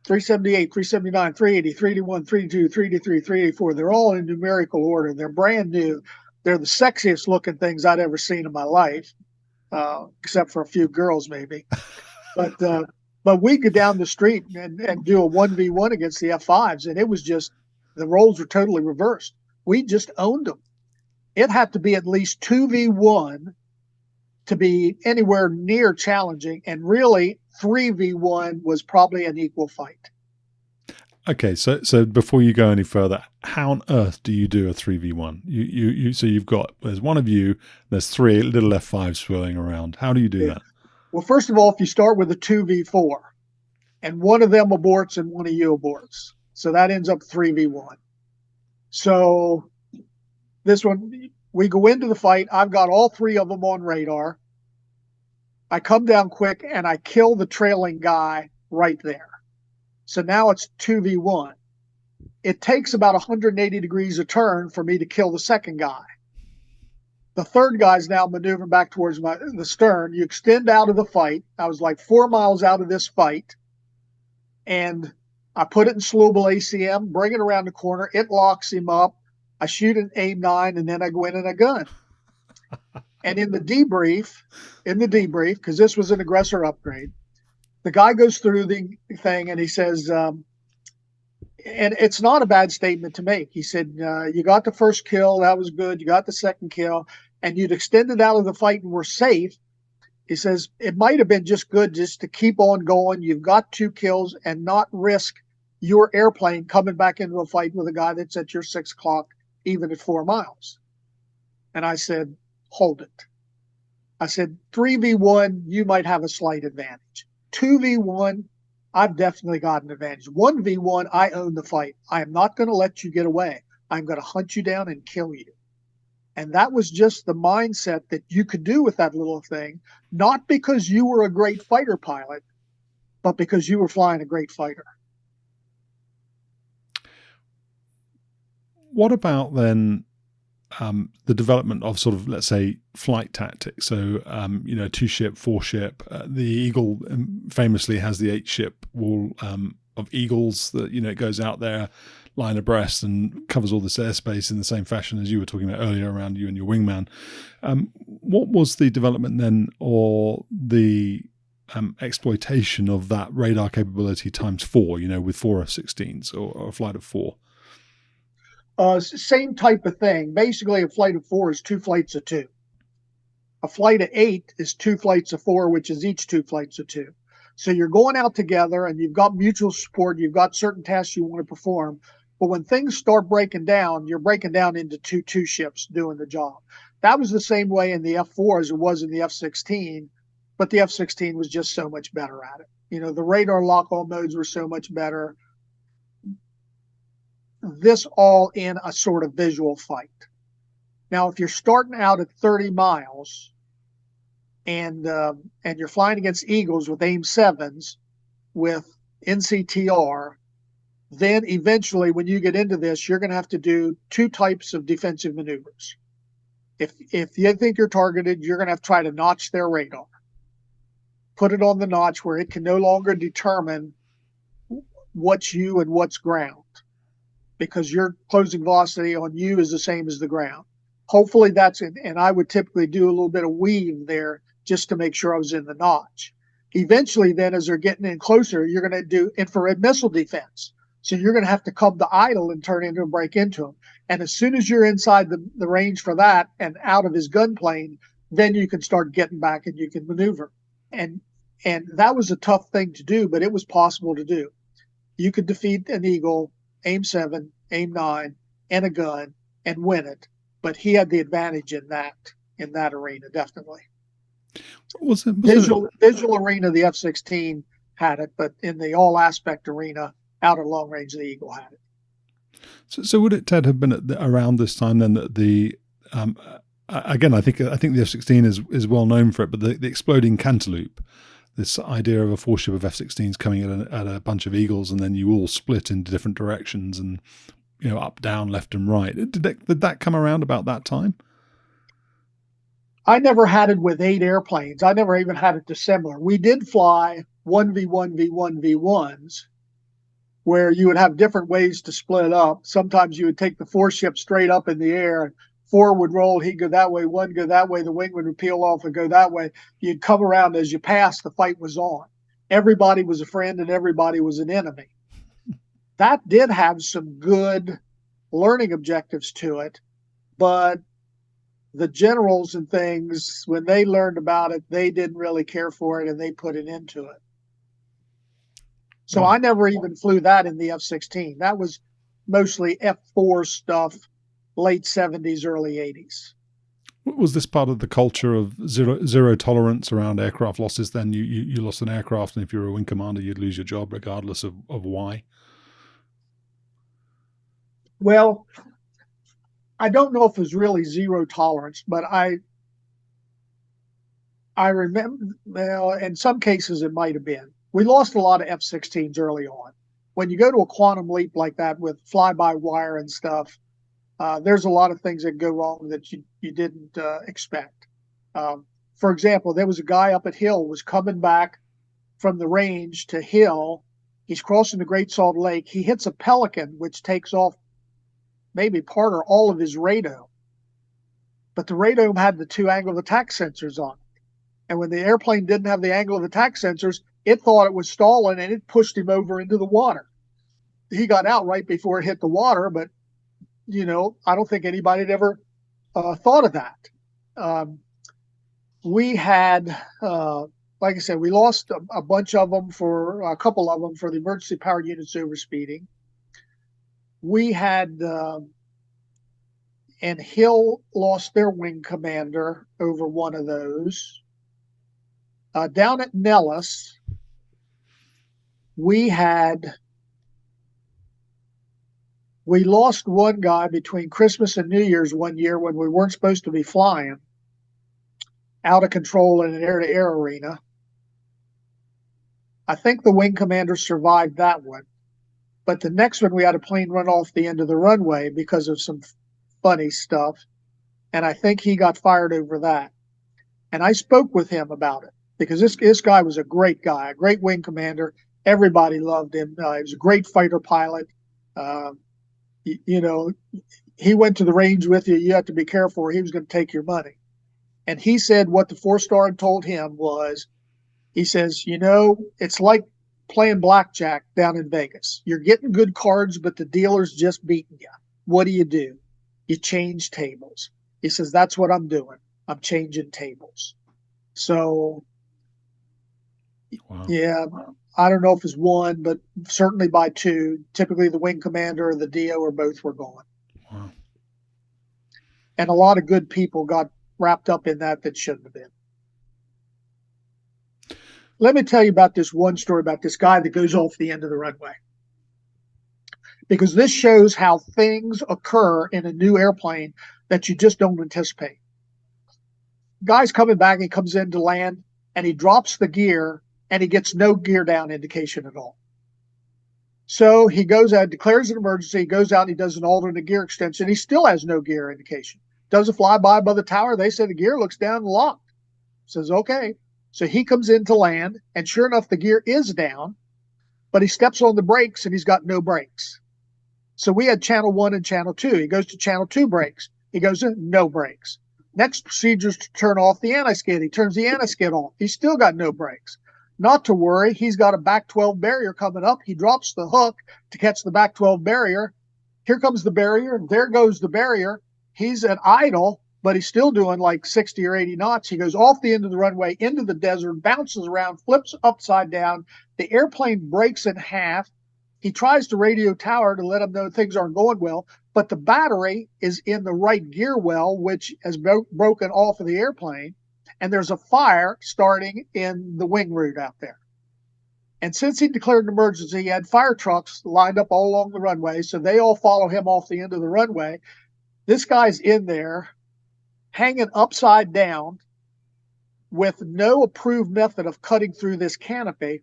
378, 379, 380, 381, 382, 383, 384. They're all in numerical order. They're brand new. They're the sexiest looking things I'd ever seen in my life, except for a few girls maybe. But we go down the street and do a 1v1 against the F5s, and it was just, the roles were totally reversed. We just owned them. It had to be at least 2v1 to be anywhere near challenging, and really 3v1 was probably an equal fight. Okay, so before you go any further, how on earth do you do a 3v1? So there's one of you, there's three little F5s swirling around. How do you do that? Well, first of all, if you start with a 2v4, and one of them aborts and one of you aborts, so that ends up 3v1. So this one, we go into the fight. I've got all three of them on radar. I come down quick and I kill the trailing guy right there. So now it's 2v1. It takes about 180 degrees a turn for me to kill the second guy. The third guy's now maneuvering back towards the stern. You extend out of the fight. I was like 4 miles out of this fight. And I put it in slowable ACM, bring it around the corner. It locks him up. I shoot an AIM-9, and then I go in and I gun. And in the debrief, because this was an aggressor upgrade, the guy goes through the thing and he says, and it's not a bad statement to make. He said, you got the first kill. That was good. You got the second kill, and you'd extended out of the fight and were safe. He says, it might have been just good just to keep on going. You've got 2 kills and not risk your airplane coming back into a fight with a guy that's at your 6 o'clock, even at 4 miles. And I said, hold it. I said, 3v1, you might have a slight advantage. 2v1, I've definitely got an advantage. 1v1, I own the fight. I am not going to let you get away. I'm going to hunt you down and kill you. And that was just the mindset that you could do with that little thing, not because you were a great fighter pilot, but because you were flying a great fighter. What about then the development of sort of, let's say, flight tactics? So, 2-ship, 4-ship. The Eagle famously has the 8-ship wall of Eagles that, it goes out there line abreast and covers all this airspace in the same fashion as you were talking about earlier around you and your wingman. What was the development then, or the exploitation of that radar capability times 4, with 4 F-16s or a flight of 4? Same type of thing. Basically, a flight of 4 is 2 flights of 2. A flight of 8 is 2 flights of 4, which is each 2 flights of 2. So you're going out together and you've got mutual support. You've got certain tasks you want to perform. But when things start breaking down, you're breaking down into two ships doing the job. That was the same way in the F-4 as it was in the F-16, but the F-16 was just so much better at it. The radar lock-on modes were so much better. This all in a sort of visual fight. Now, if you're starting out at 30 miles and you're flying against Eagles with AIM-7s with NCTR, then eventually when you get into this, you're going to have to do 2 types of defensive maneuvers. If you think you're targeted, you're going to have to try to notch their radar. Put it on the notch where it can no longer determine what's you and what's ground, because your closing velocity on you is the same as the ground. Hopefully that's it. And I would typically do a little bit of weave there just to make sure I was in the notch. Eventually then, as they're getting in closer, you're going to do infrared missile defense. So you're going to have to come to idle and turn into and break into them. And as soon as you're inside the range for that and out of his gun plane, then you can start getting back and you can maneuver. And that was a tough thing to do, but it was possible to do. You could defeat an Eagle, AIM-7, AIM-9, and a gun and win it. But he had the advantage in that arena, definitely. Visual arena, the F-16 had it, but in the all aspect arena, out at long range, the Eagle had it. So would it, Ted, have been around this time then that the again, I think the F-16 is well known for it, but the Exploding Cantaloupe, this idea of a 4-ship of F-16s coming at a bunch of Eagles, and then you all split into different directions and up, down, left, and right. Did that come around about that time? I never had it with 8 airplanes. I never even had it dissimilar. We did fly 1v1v1v1s, where you would have different ways to split up. Sometimes you would take the 4-ship straight up in the air, and 4 would roll, he'd go that way, 1 go that way, the wingman would peel off and go that way. You'd come around. As you passed, the fight was on. Everybody was a friend and everybody was an enemy. That did have some good learning objectives to it, but the generals and things, when they learned about it, they didn't really care for it and they put it into it. So I never even flew that in the F-16. That was mostly F-4 stuff, late 70s, early 80s. Was this part of the culture of zero tolerance around aircraft losses then? You lost an aircraft, and if you were a wing commander, you'd lose your job regardless of why? Well, I don't know if it was really zero tolerance, but I remember, well, in some cases it might have been. We lost a lot of F-16s early on. When you go to a quantum leap like that with fly-by-wire and stuff, there's a lot of things that go wrong that you didn't expect. For example, there was a guy up at Hill, was coming back from the range to Hill. He's crossing the Great Salt Lake. He hits a Pelican, which takes off maybe part or all of his radome. But the radome had the 2 angle of attack sensors on it. And when the airplane didn't have the angle of attack sensors, it thought it was stalling and it pushed him over into the water. He got out right before it hit the water, but I don't think anybody had ever thought of that. We had, like I said, we lost a bunch of them a couple of them for the emergency power units overspeeding. We had, and Hill lost their wing commander over one of those. Down at Nellis, we lost one guy between Christmas and New Year's one year when we weren't supposed to be flying, out of control in an air-to-air arena. I think the wing commander survived that one. But the next one, we had a plane run off the end of the runway because of some funny stuff. And I think he got fired over that. And I spoke with him about it because this guy was a great guy, a great wing commander. Everybody loved him. He was a great fighter pilot. You know, he went to the range with you. You have to be careful or he was going to take your money. And he said what the 4-star had told him was, he says, you know, it's like playing blackjack down in Vegas. You're getting good cards, but the dealer's just beating you. What do? You change tables. He says, that's what I'm doing. I'm changing tables. So, wow. Yeah, I don't know if it's one, but certainly by two. Typically the wing commander or the DO or both were gone. Wow. And a lot of good people got wrapped up in that shouldn't have been. Let me tell you about this one story about this guy that goes off the end of the runway. Because this shows how things occur in a new airplane that you just don't anticipate. Guy's coming back, he comes in to land, and he drops the gear, and he gets no gear down indication at all. So he goes out, declares an emergency, he goes out and he does an alternate gear extension. He still has no gear indication. Does a flyby by the tower. They say the gear looks down and locked. Says, okay. So he comes in to land, and sure enough, the gear is down, but he steps on the brakes, and he's got no brakes. So we had channel 1 and channel 2. He goes to channel 2 brakes. He goes in, no brakes. Next procedure is to turn off the anti-skid. He turns the anti-skid off. He's still got no brakes. Not to worry, he's got a back 12 barrier coming up. He drops the hook to catch the back 12 barrier. Here comes the barrier. There goes the barrier. He's at idle, but he's still doing like 60 or 80 knots. He goes off the end of the runway into the desert, bounces around, flips upside down. The airplane breaks in half. He tries to radio tower to let him know things aren't going well, but the battery is in the right gear well, which has broken off of the airplane, and there's a fire starting in the wing root out there. And since he declared an emergency, he had fire trucks lined up all along the runway, so they all follow him off the end of the runway. This guy's in there, hanging upside down with no approved method of cutting through this canopy,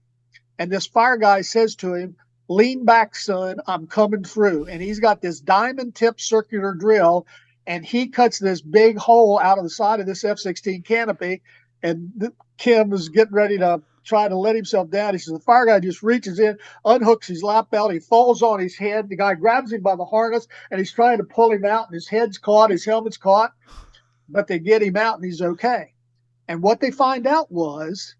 and this fire guy says to him, lean back, son, I'm coming through. And he's got this diamond tip circular drill, and he cuts this big hole out of the side of this F-16 canopy. And Kim was getting ready to try to let himself down. He says, the fire guy just reaches in, unhooks his lap belt, he falls on his head. The guy grabs him by the harness, and he's trying to pull him out, and his head's caught, his helmet's caught, but they get him out, and he's okay. And what they find out was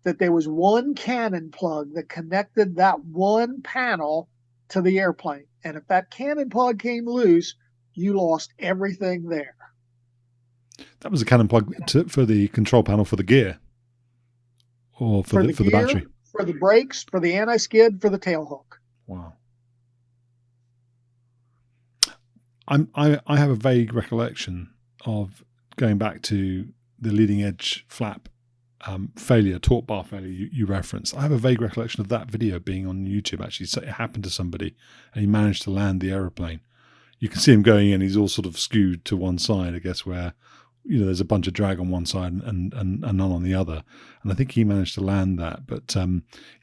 that there was one cannon plug that connected that one panel to the airplane. And if that cannon plug came loose, you lost everything there. That was a cannon plug for the control panel for the gear, or for the battery? For the brakes, for the anti-skid, for the tail hook. Wow. I have a vague recollection of going back to the leading edge flap failure, torque bar failure you referenced. I have a vague recollection of that video being on YouTube, actually. So it happened to somebody and he managed to land the aeroplane. You can see him going in, he's all sort of skewed to one side, I guess, where, you know, there's a bunch of drag on one side and none on the other. And I think he managed to land that. But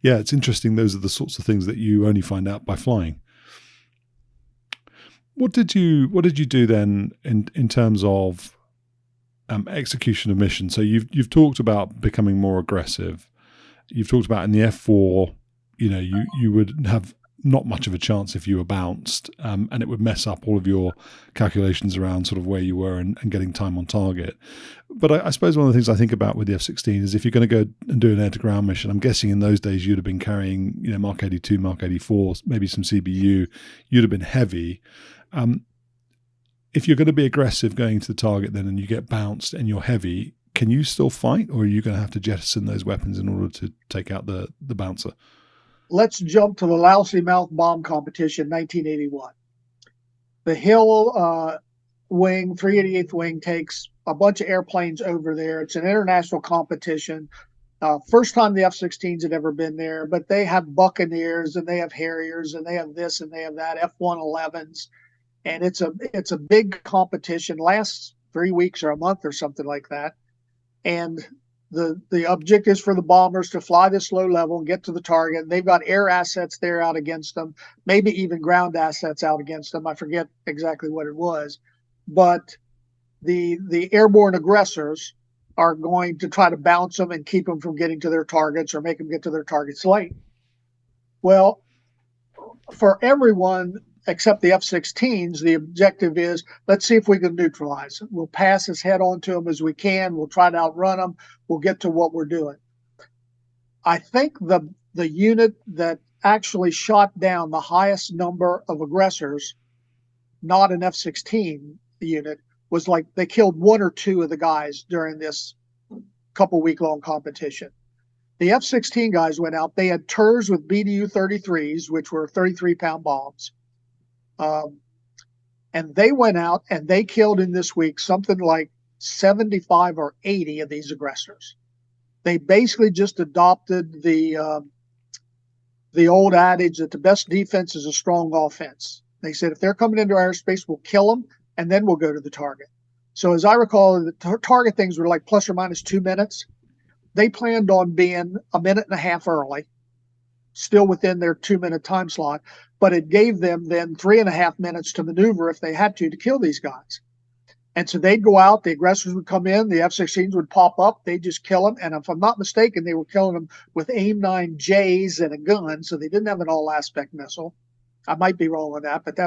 yeah, it's interesting. Those are the sorts of things that you only find out by flying. What did you do then in terms of execution of mission? So you've talked about becoming more aggressive. You've talked about in the F4, you know, you would have not much of a chance if you were bounced, and it would mess up all of your calculations around sort of where you were and getting time on target. But I suppose one of the things I think about with the F-16 is if you're going to go and do an air-to-ground mission, I'm guessing in those days you'd have been carrying, you know, Mark 82, Mark 84, maybe some CBU. You'd have been heavy. If you're going to be aggressive going to the target then and you get bounced and you're heavy, can you still fight, or are you going to have to jettison those weapons in order to take out the bouncer? Let's jump to the Lousy Mouth Bomb Competition, 1981. The Hill Wing, 388th Wing, takes a bunch of airplanes over there. It's an international competition. First time the F-16s had ever been there, but they have Buccaneers and they have Harriers and they have this and they have that, F-111s. And it's a big competition, lasts 3 weeks or a month or something like that. And the objective is for the bombers to fly this low level and get to the target. They've got air assets there out against them, maybe even ground assets out against them. I forget exactly what it was. But the airborne aggressors are going to try to bounce them and keep them from getting to their targets or make them get to their targets late. Well, for everyone except the F-16s, the objective is, let's see if we can neutralize them. We'll pass as head on to them as we can. We'll try to outrun them. We'll get to what we're doing. I think the unit that actually shot down the highest number of aggressors, not an F-16 unit, was like they killed 1 or 2 of the guys during this couple week long competition. The F-16 guys went out. They had TERS with BDU-33s, which were 33-pound bombs. And they went out and they killed in this week something like 75 or 80 of these aggressors. They basically just adopted the old adage that the best defense is a strong offense. They said, if they're coming into our airspace, we'll kill them and then we'll go to the target. So as I recall, the target things were like plus or minus 2 minutes. They planned on being a minute and a half early, still within their 2-minute time slot, but it gave them then 3.5 minutes to maneuver if they had to kill these guys. And so they'd go out, the aggressors would come in, the F-16s would pop up, they'd just kill them. And if I'm not mistaken, they were killing them with AIM-9Js and a gun, so they didn't have an all-aspect missile. I might be wrong on that, but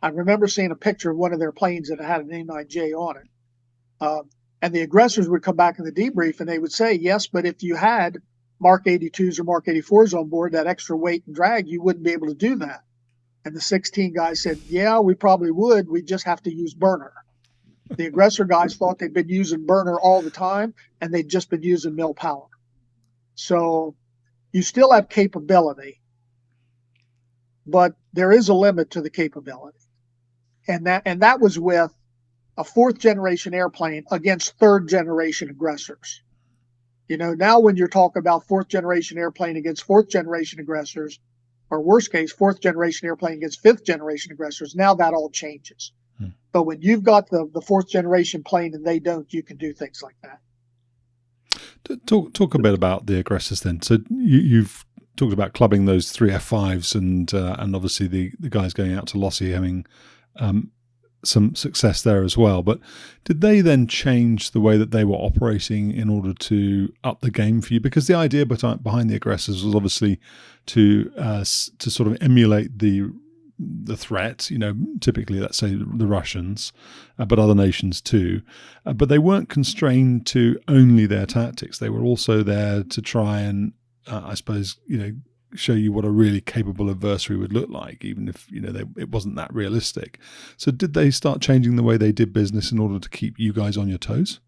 I remember seeing a picture of one of their planes that had an AIM-9J on it. And the aggressors would come back in the debrief and they would say, yes, but if you had Mark 82s or Mark 84s on board, that extra weight and drag, you wouldn't be able to do that. And the 16 guys said, yeah, we probably would. We just have to use burner. The aggressor guys thought they'd been using burner all the time and they'd just been using mill power. So you still have capability, but there is a limit to the capability. And that was with a 4th-generation airplane against 3rd-generation aggressors. You know, now when you're talking about 4th-generation airplane against 4th-generation aggressors, or worst case, 4th-generation airplane against 5th-generation aggressors, now that all changes. But when you've got the 4th-generation plane and they don't, you can do things like that. Talk a bit about the aggressors then. So you've talked about clubbing those 3 F5s and obviously the guys going out to Lossie having some success there as well. But did they then change the way that they were operating in order to up the game for you? Because the idea behind the aggressors was obviously to sort of emulate the threat, you know, typically, let's say the Russians, but other nations too. But they weren't constrained to only their tactics. They were also there to try and, I suppose, you know, show you what a really capable adversary would look like, even if, you know, it wasn't that realistic. So did they start changing the way they did business in order to keep you guys on your toes?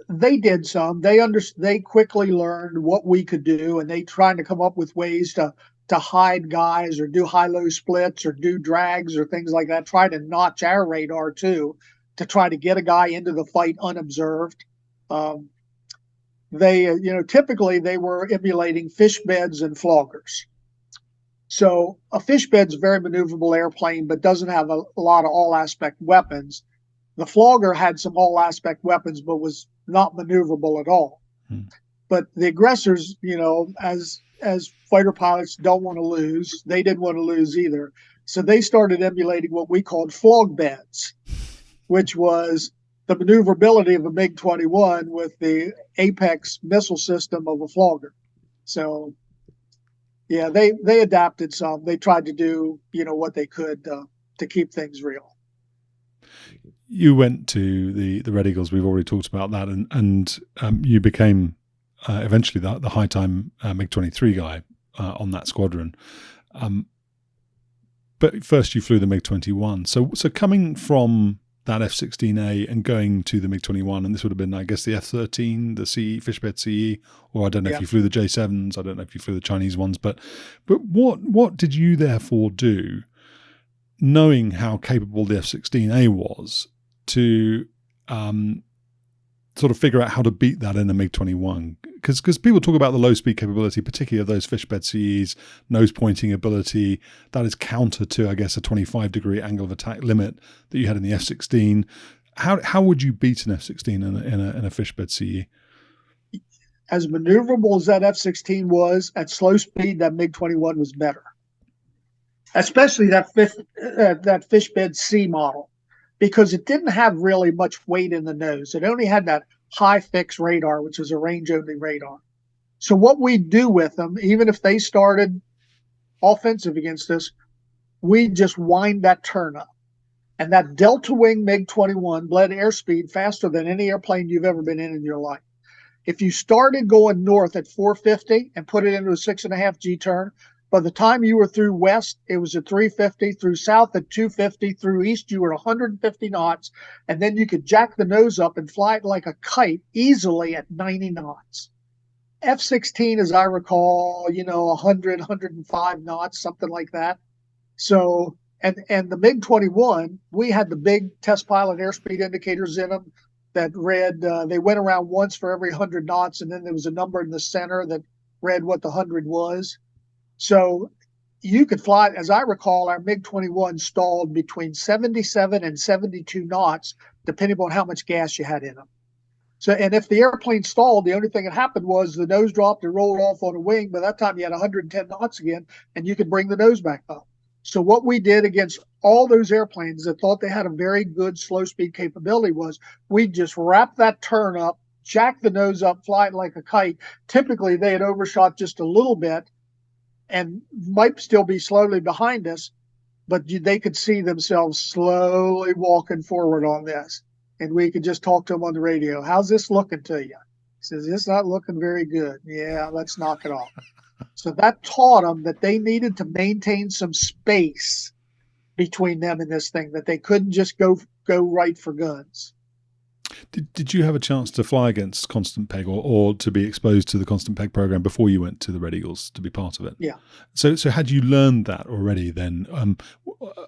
They did some. They quickly learned what we could do, and they tried to come up with ways to hide guys or do high-low splits or do drags or things like that. Try to notch our radar too, to try to get a guy into the fight unobserved. They, you know, typically they were emulating fishbeds and floggers. So a fishbed's a very maneuverable airplane, but doesn't have a lot of all-aspect weapons. The Flogger had some all-aspect weapons, but was not maneuverable at all. But the aggressors, you know, as fighter pilots don't want to lose, they didn't want to lose either. So they started emulating what we called flog beds, which was the maneuverability of a MiG-21 with the apex missile system of a Flogger. So, yeah, they adapted some. They tried to do, you know, what they could to keep things real. You went to the Red Eagles. We've already talked about that, and you became eventually the high time MiG-23 guy on that squadron. But first, you flew the MiG-21. So coming from that F-16A and going to the MiG-21, and this would have been, I guess, the F-13, the CE, Fishbed CE, or I don't know if you flew the J7s, I don't know if you flew the Chinese ones, but what did you therefore do, knowing how capable the F-16A was, to sort of figure out how to beat that in a MiG-21? because people talk about the low speed capability, particularly of those fishbed CEs, nose pointing ability, that is counter to, I guess, a 25-degree angle of attack limit that you had in the F-16. How would you beat an F-16 in a fishbed CE? As maneuverable as that F-16 was, at slow speed, that MiG-21 was better, especially that fishbed C model, because it didn't have really much weight in the nose. It only had that high fix radar, which is a range-only radar. So what we do with them, even if they started offensive against us, we just wind that turn up. And that delta wing MiG-21 bled airspeed faster than any airplane you've ever been in your life. If you started going north at 450 and put it into a 6.5 G turn, by the time you were through west, it was at 350, through south at 250, through east, you were 150 knots, and then you could jack the nose up and fly it like a kite easily at 90 knots. F-16, as I recall, 100, 105 knots, something like that. So, and the MiG-21, we had the big test pilot airspeed indicators in them that read, they went around once for every 100 knots, and then there was a number in the center that read what the 100 was. So you could fly, as I recall, our MiG-21 stalled between 77 and 72 knots, depending on how much gas you had in them. So, and if the airplane stalled, the only thing that happened was the nose dropped and rolled off on a wing. By that time, you had 110 knots again, and you could bring the nose back up. So what we did against all those airplanes that thought they had a very good slow speed capability was we just wrap that turn up, jack the nose up, fly it like a kite. Typically, they had overshot just a little bit and might still be slowly behind us, but they could see themselves slowly walking forward on this. And we could just talk to them on the radio. How's this looking to you? He says, it's not looking very good. Yeah, let's knock it off. So that taught them that they needed to maintain some space between them and this thing, that they couldn't just go right for guns. Did you have a chance to fly against Constant Peg or to be exposed to the Constant Peg program before you went to the Red Eagles to be part of it? Yeah. So had you learned that already then?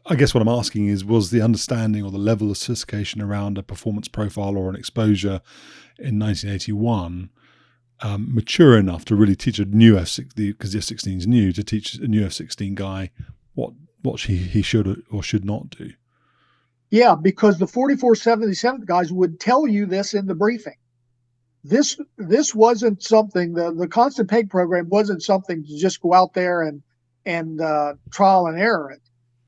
I guess what I'm asking is, was the understanding or the level of sophistication around a performance profile or an exposure in 1981 mature enough to really teach a new F-16, because the F-16 is new, to teach a new F-16 guy what he should or should not do? Yeah, because the 4477 guys would tell you this in the briefing. This wasn't something, the Constant Peg program wasn't something to just go out there and trial and error it.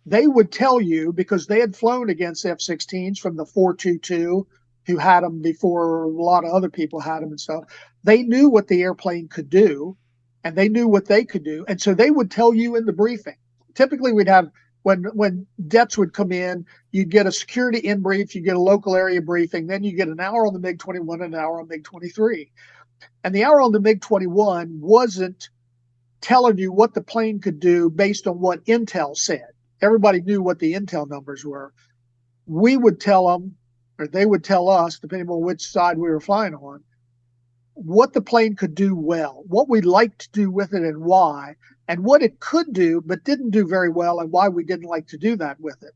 They would tell you, because they had flown against F-16s from the 422, who had them before a lot of other people had them and stuff. They knew what the airplane could do, and they knew what they could do. And so they would tell you in the briefing. Typically, we'd have, when debts would come in, you'd get a security in brief, you get a local area briefing, then you get an hour on the MiG-21 and an hour on MiG-23. And the hour on the MiG-21 wasn't telling you what the plane could do based on what Intel said. Everybody knew what the Intel numbers were. We would tell them, or they would tell us, depending on which side we were flying on, what the plane could do well, what we liked to do with it and why, and what it could do but didn't do very well and why we didn't like to do that with it.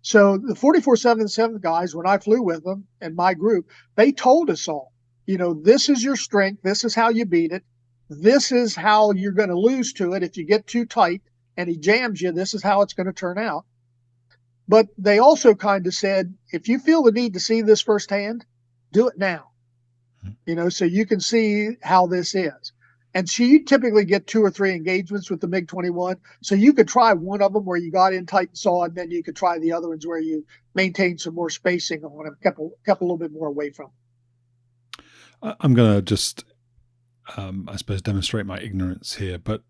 So the 4477 guys, when I flew with them and my group, they told us all, this is your strength, this is how you beat it, this is how you're going to lose to it if you get too tight and he jams you, this is how it's going to turn out. But they also kind of said, if you feel the need to see this firsthand, do it now. So you can see how this is. And so you typically get 2 or 3 engagements with the MiG-21. So you could try one of them where you got in tight and saw, and then you could try the other ones where you maintained some more spacing on them, kept a little bit more away from them. I'm going to just, I suppose, demonstrate my ignorance here. But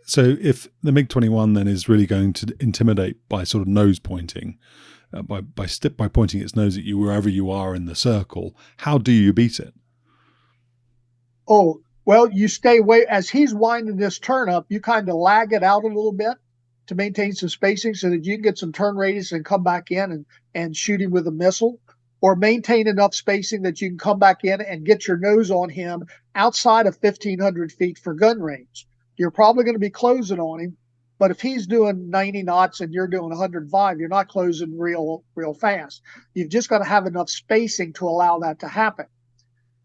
so if the MiG-21 then is really going to intimidate by sort of nose pointing, by pointing its nose at you wherever you are in the circle, how do you beat it? Oh, well, you stay away. As he's winding this turn up, you kind of lag it out a little bit to maintain some spacing so that you can get some turn radius and come back in and shoot him with a missile, or maintain enough spacing that you can come back in and get your nose on him outside of 1,500 feet for gun range. You're probably going to be closing on him, but if he's doing 90 knots and you're doing 105, you're not closing real fast. You've just got to have enough spacing to allow that to happen.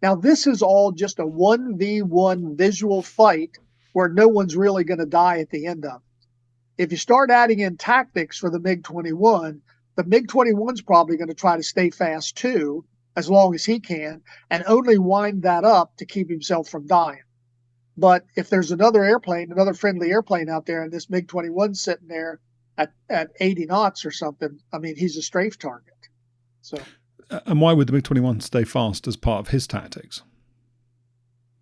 Now, this is all just a 1v1 visual fight where no one's really going to die at the end of it. If you start adding in tactics for the MiG-21, the MiG-21's probably going to try to stay fast too, as long as he can, and only wind that up to keep himself from dying. But if there's another airplane, another friendly airplane out there, and this MiG-21's sitting there at 80 knots or something, I mean, he's a strafe target. So. And why would the MiG-21 stay fast as part of his tactics?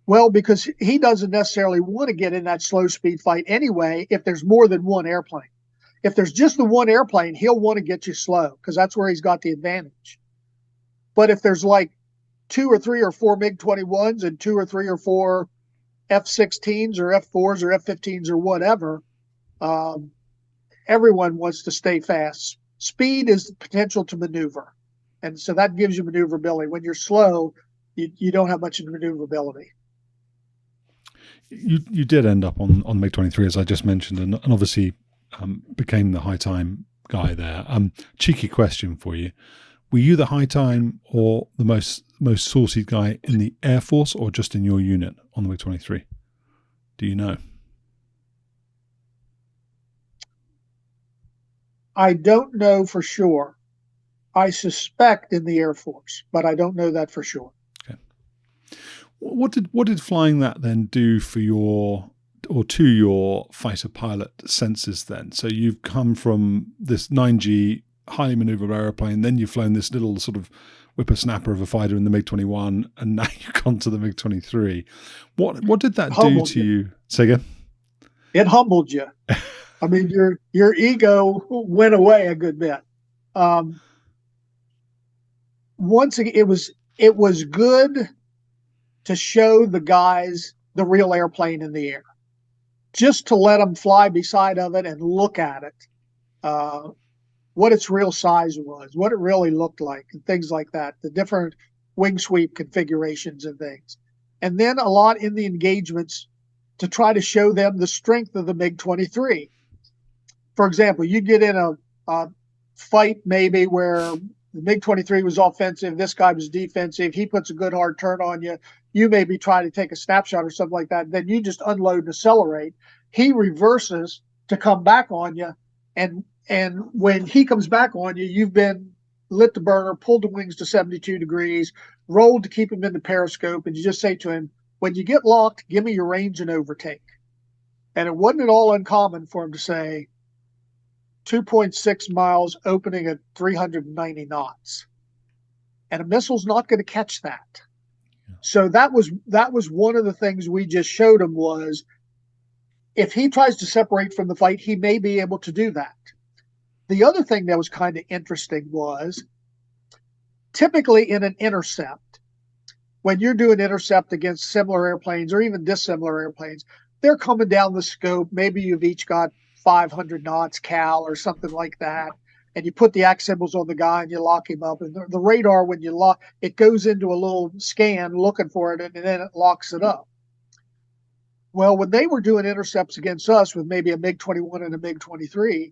Well, because he doesn't necessarily want to get in that slow speed fight anyway if there's more than one airplane. If there's just the one airplane, he'll want to get you slow because that's where he's got the advantage. But if there's like 2 or 3 or 4 MiG-21s and 2 or 3 or 4 F-16s or F-4s or F-15s or whatever, everyone wants to stay fast. Speed is the potential to maneuver. And so that gives you maneuverability. When you're slow, you don't have much maneuverability. You did end up on MiG-23, as I just mentioned, and obviously became the high time guy there. Cheeky question for you. Were you the high time or the most saucy guy in the Air Force or just in your unit on the MiG-23? Do you know? I don't know for sure. I suspect in the Air Force, but I don't know that for sure. Okay. What did flying that then do for your fighter pilot senses then? So you've come from this 9G highly maneuverable airplane, then you've flown this little sort of whippersnapper of a fighter in the MiG-21, and now you've gone to the MiG-23. What did that do to you? Say again? It humbled you. I mean, your ego went away a good bit. Once again, it was good to show the guys the real airplane in the air, just to let them fly beside of it and look at it, what its real size was, what it really looked like, and things like that, the different wing sweep configurations and things. And then a lot in the engagements to try to show them the strength of the MiG-23. For example, you get in a fight maybe where the MiG-23 was offensive, this guy was defensive, he puts a good hard turn on you, you maybe try to take a snapshot or something like that, then you just unload and accelerate. He reverses to come back on you, and when he comes back on you, you've been lit the burner, pulled the wings to 72 degrees, rolled to keep him in the periscope, and you just say to him, when you get locked, give me your range and overtake. And it wasn't at all uncommon for him to say 2.6 miles opening at 390 knots. And a missile's not going to catch that. Yeah. So that was one of the things we just showed him was if he tries to separate from the fight, he may be able to do that. The other thing that was kind of interesting was typically in an intercept, when you're doing intercept against similar airplanes or even dissimilar airplanes, they're coming down the scope. Maybe you've each got 500 knots cal or something like that. And you put the act symbols on the guy and you lock him up. And the radar, when you lock, it goes into a little scan looking for it, and then it locks it up. Well, when they were doing intercepts against us with maybe a MiG-21 and a MiG-23,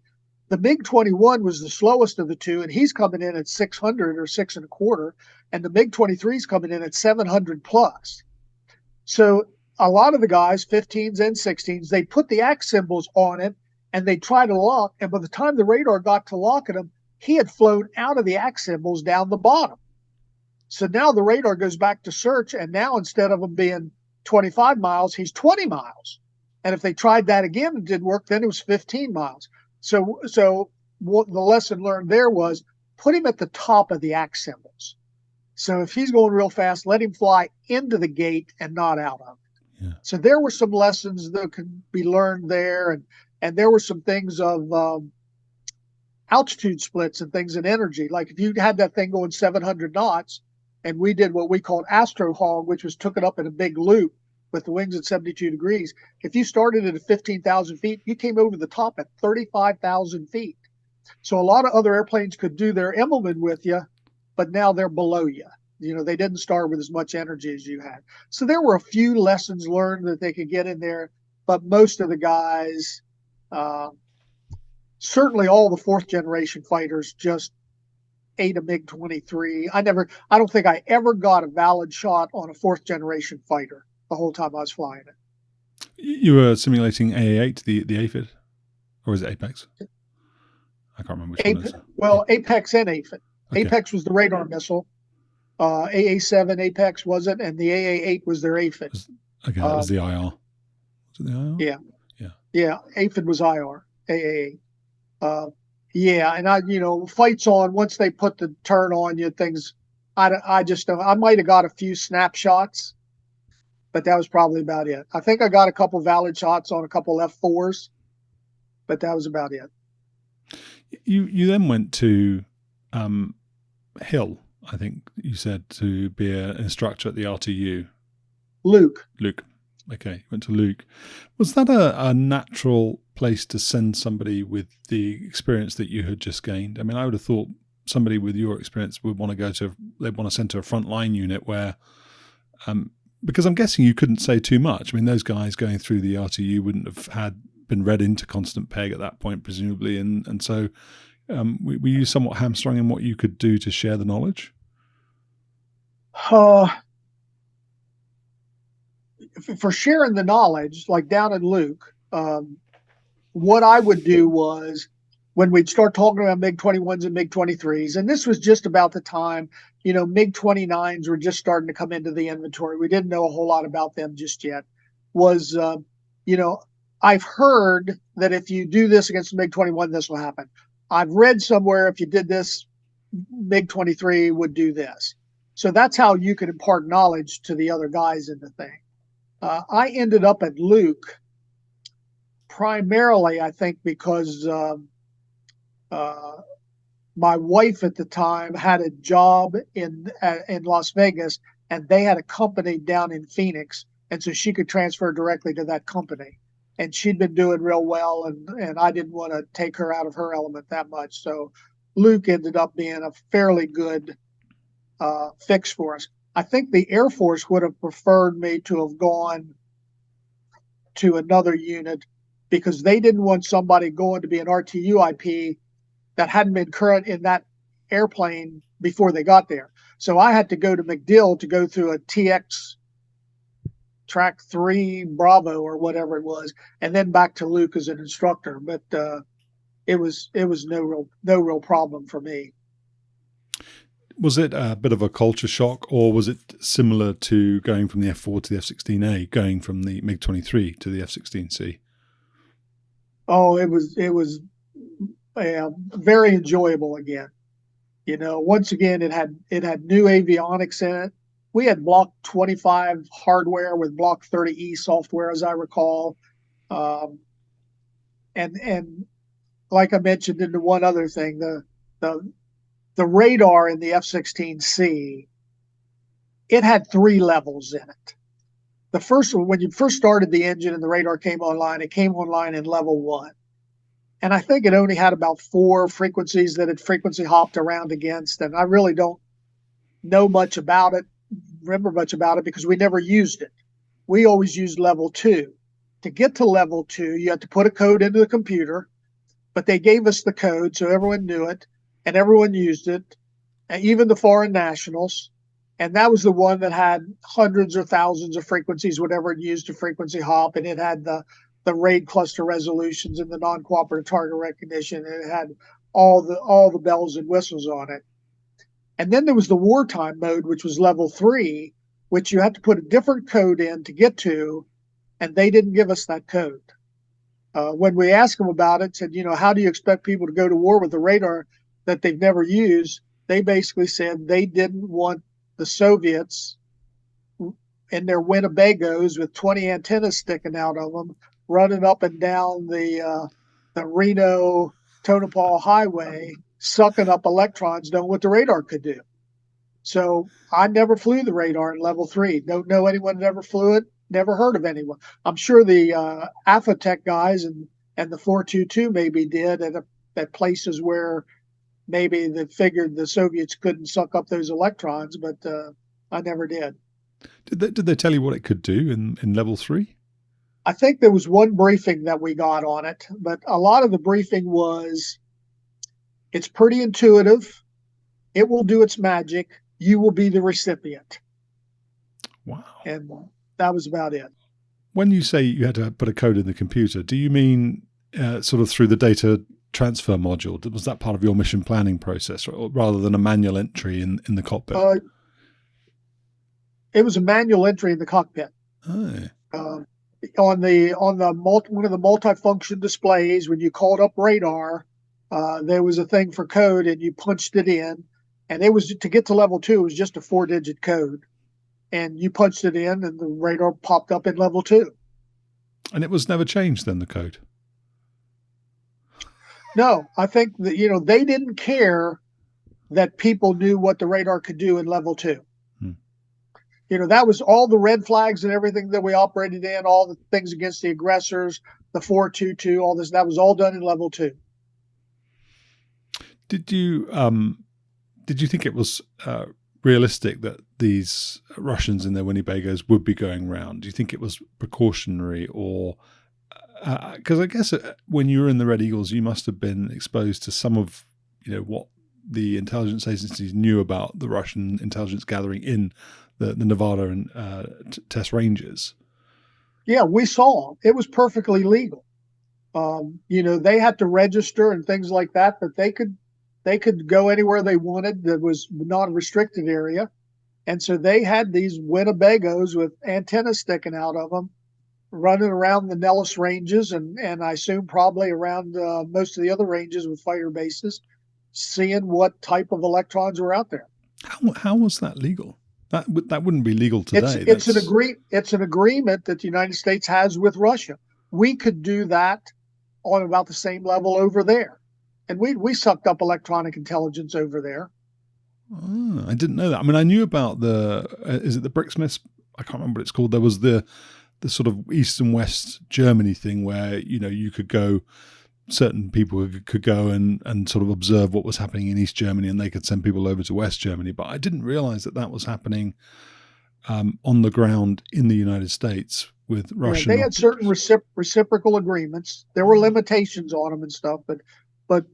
the MiG-21 was the slowest of the two, and he's coming in at 600 or 6.25, and the MiG-23 is coming in at 700 plus. So a lot of the guys, 15s and 16s, they put the act symbols on him, and they try to lock, and by the time the radar got to locking him, he had flown out of the act symbols down the bottom. So now the radar goes back to search, and now instead of him being 25 miles, he's 20 miles. And if they tried that again and didn't work, then it was 15 miles. So what the lesson learned there was put him at the top of the act symbols. So if he's going real fast, let him fly into the gate and not out of it. Yeah. So there were some lessons that could be learned there. And there were some things of altitude splits and things in energy. Like if you had that thing going 700 knots, and we did what we called astro hog, which was took it up in a big loop with the wings at 72 degrees. If you started at 15,000 feet, you came over the top at 35,000 feet. So a lot of other airplanes could do their Immelman with you, but now they're below you. You know, they didn't start with as much energy as you had. So there were a few lessons learned that they could get in there, but most of the guys, certainly all the fourth generation fighters, just ate a MiG-23. I don't think I ever got a valid shot on a 4th generation fighter the whole time I was flying it. You were simulating AA8, the aphid, or is it Apex? I can't remember which one it is. Well, Apex and aphid. Okay. Apex was the radar missile. AA7 Apex was it, and the AA8 was their aphid. Okay, that was the IR. Was it the IR? Yeah. Yeah. Yeah, aphid was IR. AA8. Yeah, and fights on, once they put the turn on you, things, I just don't, I might have got a few snapshots, but that was probably about it. I think I got a couple valid shots on a couple F4s, but that was about it. You then went to Hill, I think you said, to be an instructor at the RTU. Luke. Okay, went to Luke. Was that a natural place to send somebody with the experience that you had just gained? I mean, I would have thought somebody with your experience would want to they'd want to send to a frontline unit where, because I'm guessing you couldn't say too much. I mean, those guys going through the RTU wouldn't have been read into constant peg at that point, presumably, and so were you somewhat hamstrung in what you could do to share the knowledge? For sharing the knowledge, like down in Luke, what I would do was, when we'd start talking about MiG-21s and MiG-23s, and this was just about the time, MiG-29s were just starting to come into the inventory. We didn't know a whole lot about them just yet. I've heard that if you do this against the MiG-21, this will happen. I've read somewhere if you did this, MiG-23 would do this. So that's how you could impart knowledge to the other guys in the thing. I ended up at Luke primarily, I think, because my wife at the time had a job in Las Vegas, and they had a company down in Phoenix, and so she could transfer directly to that company. And she'd been doing real well, and I didn't want to take her out of her element that much. So Luke ended up being a fairly good fix for us. I think the Air Force would have preferred me to have gone to another unit, because they didn't want somebody going to be an RTU IP that hadn't been current in that airplane before they got there. So I had to go to MacDill to go through a TX track 3 Bravo or whatever it was, and then back to Luke as an instructor. But it was no real problem for me. Was it a bit of a culture shock, or was it similar to going from the F4 to the F-16A, going from the MiG-23 to the F-16C? Oh, it was very enjoyable again. Once again, it had new avionics in it. We had Block 25 hardware with Block 30E software, as I recall, and like I mentioned in the one other thing, the radar in the F-16C, it had 3 levels in it. The first one, when you first started the engine and the radar came online, it came online in level 1. And I think it only had about 4 frequencies that it frequency hopped around against. And I really don't know much about it, remember much about it, because we never used it. We always used level 2. To get to level 2, you had to put a code into the computer, but they gave us the code so everyone knew it. And everyone used it, and even the foreign nationals. And that was the one that had hundreds or thousands of frequencies, whatever it used to frequency hop. And it had the RAID cluster resolutions and the non-cooperative target recognition. And it had all the bells and whistles on it. And then there was the wartime mode, which was level 3, which you had to put a different code in to get to. And they didn't give us that code. When we asked them about it, said, how do you expect people to go to war with the radar that they've never used? They basically said they didn't want the Soviets in their Winnebagos with 20 antennas sticking out of them, running up and down the Reno Tonopah Highway, sucking up electrons, knowing what the radar could do. So I never flew the radar in level 3. Don't know anyone that ever flew it. Never heard of anyone. I'm sure the Afotech guys and the 422 maybe did at places where maybe they figured the Soviets couldn't suck up those electrons, but I never did. Did they tell you what it could do in level 3? I think there was one briefing that we got on it, but a lot of the briefing was, it's pretty intuitive. It will do its magic. You will be the recipient. Wow. And that was about it. When you say you had to put a code in the computer, do you mean sort of through the data transfer module? Was that part of your mission planning process, rather than a manual entry in the cockpit? It was a manual entry in the cockpit. Oh. On one of the multifunction displays, when you called up radar, there was a thing for code, and you punched it in, and it was to get to level 2. It was just a 4-digit code, and you punched it in, and the radar popped up in level 2. And it was never changed then, the code? No, I think that they didn't care that people knew what the radar could do in level 2. That was all the red flags and everything that we operated in, all the things against the aggressors, the 422, all this. That was all done in level 2. Did you think it was realistic that these Russians in their Winnebagos would be going round? Do you think it was precautionary, or because I guess when you were in the Red Eagles, you must have been exposed to some of what the intelligence agencies knew about the Russian intelligence gathering in the Nevada and test ranges. Yeah, we saw it was perfectly legal. They had to register and things like that, but they could go anywhere they wanted. That was not a restricted area, and so they had these Winnebagos with antennas sticking out of them, running around the Nellis ranges, and I assume probably around most of the other ranges with fighter bases, seeing what type of electrons were out there. How was that legal? That wouldn't be legal today. It's an agreement that the United States has with Russia. We could do that on about the same level over there, and we sucked up electronic intelligence over there. Oh, I didn't know that. I mean, I knew about is it the Bricksmiths? I can't remember what it's called. There was the sort of East and West Germany thing where you could go. Certain people could go and sort of observe what was happening in East Germany, and they could send people over to West Germany. But I didn't realize that was happening on the ground in the United States with Russian. They had certain reciprocal agreements. There were limitations on them and stuff, but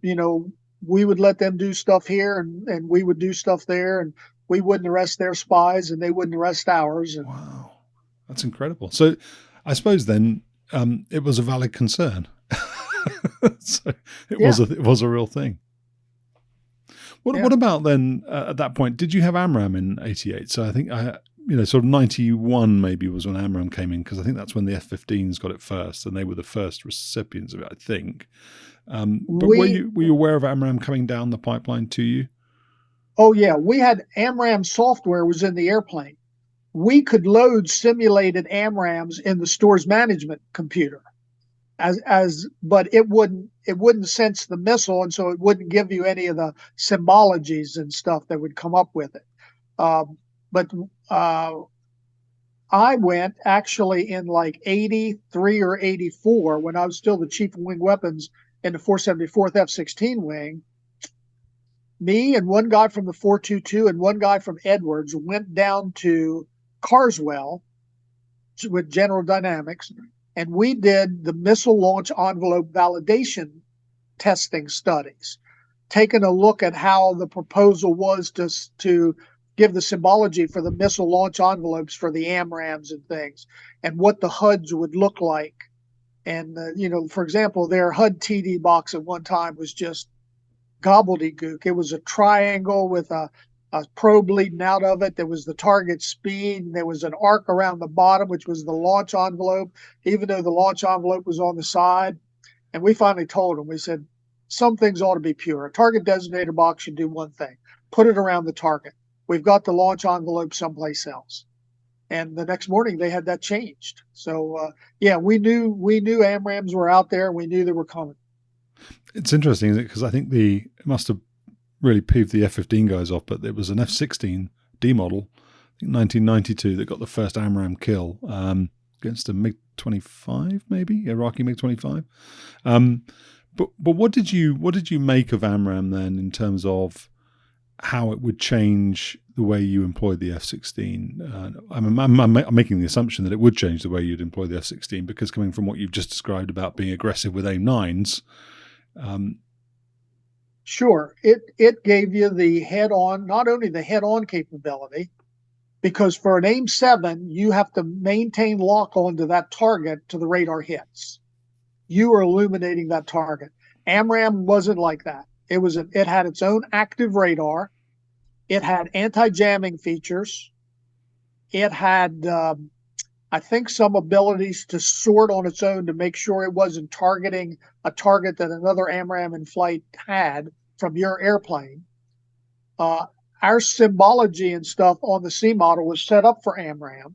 we would let them do stuff here, and we would do stuff there, and we wouldn't arrest their spies, and they wouldn't arrest ours. And, wow, that's incredible. So I suppose then it was a valid concern. So it was a real thing. What about then at that point? Did you have AMRAAM in '88? So I think sort of '91 maybe was when AMRAAM came in, because I think that's when the F-15s got it first, and they were the first recipients of it, I think. But were you aware of AMRAAM coming down the pipeline to you? Oh yeah, we had AMRAAM software was in the airplane. We could load simulated AMRAAMs in the stores management computer. But it wouldn't sense the missile, and so it wouldn't give you any of the symbologies and stuff that would come up with it. But I went actually in like 83 or 84 when I was still the chief of wing weapons in the 474th F-16 wing. Me and one guy from the 422 and one guy from Edwards went down to Carswell with General Dynamics, and we did the missile launch envelope validation testing studies, taking a look at how the proposal was to give the symbology for the missile launch envelopes for the AMRAAMs and things, and what the HUDs would look like. And, for example, their HUD TD box at one time was just gobbledygook. It was a triangle with a probe leading out of it. There was the target speed. And there was an arc around the bottom, which was the launch envelope, even though the launch envelope was on the side. And we finally told them, we said, some things ought to be pure. A target designator box should do one thing, put it around the target. We've got the launch envelope someplace else. And the next morning they had that changed. So we knew AMRAAMs were out there. We knew they were coming. It's interesting, isn't it? Because I think it must have really peeved the F-15 guys off, but there was an F-16 D model, I think 1992, that got the first AMRAAM kill against a MiG-25, maybe Iraqi MiG-25. But what did you make of AMRAAM then in terms of how it would change the way you employed the F-16? I'm making the assumption that it would change the way you'd employ the F-16, because coming from what you've just described about being aggressive with AIM-9s, Sure. It gave you the head-on, not only the head-on capability, because for an AIM-7, you have to maintain lock onto that target till the radar hits. You are illuminating that target. AMRAAM wasn't like that. It had its own active radar. It had anti-jamming features. It had, I think, some abilities to sort on its own to make sure it wasn't targeting a target that another AMRAAM in flight had from your airplane. Our symbology and stuff on the C model was set up for AMRAAM.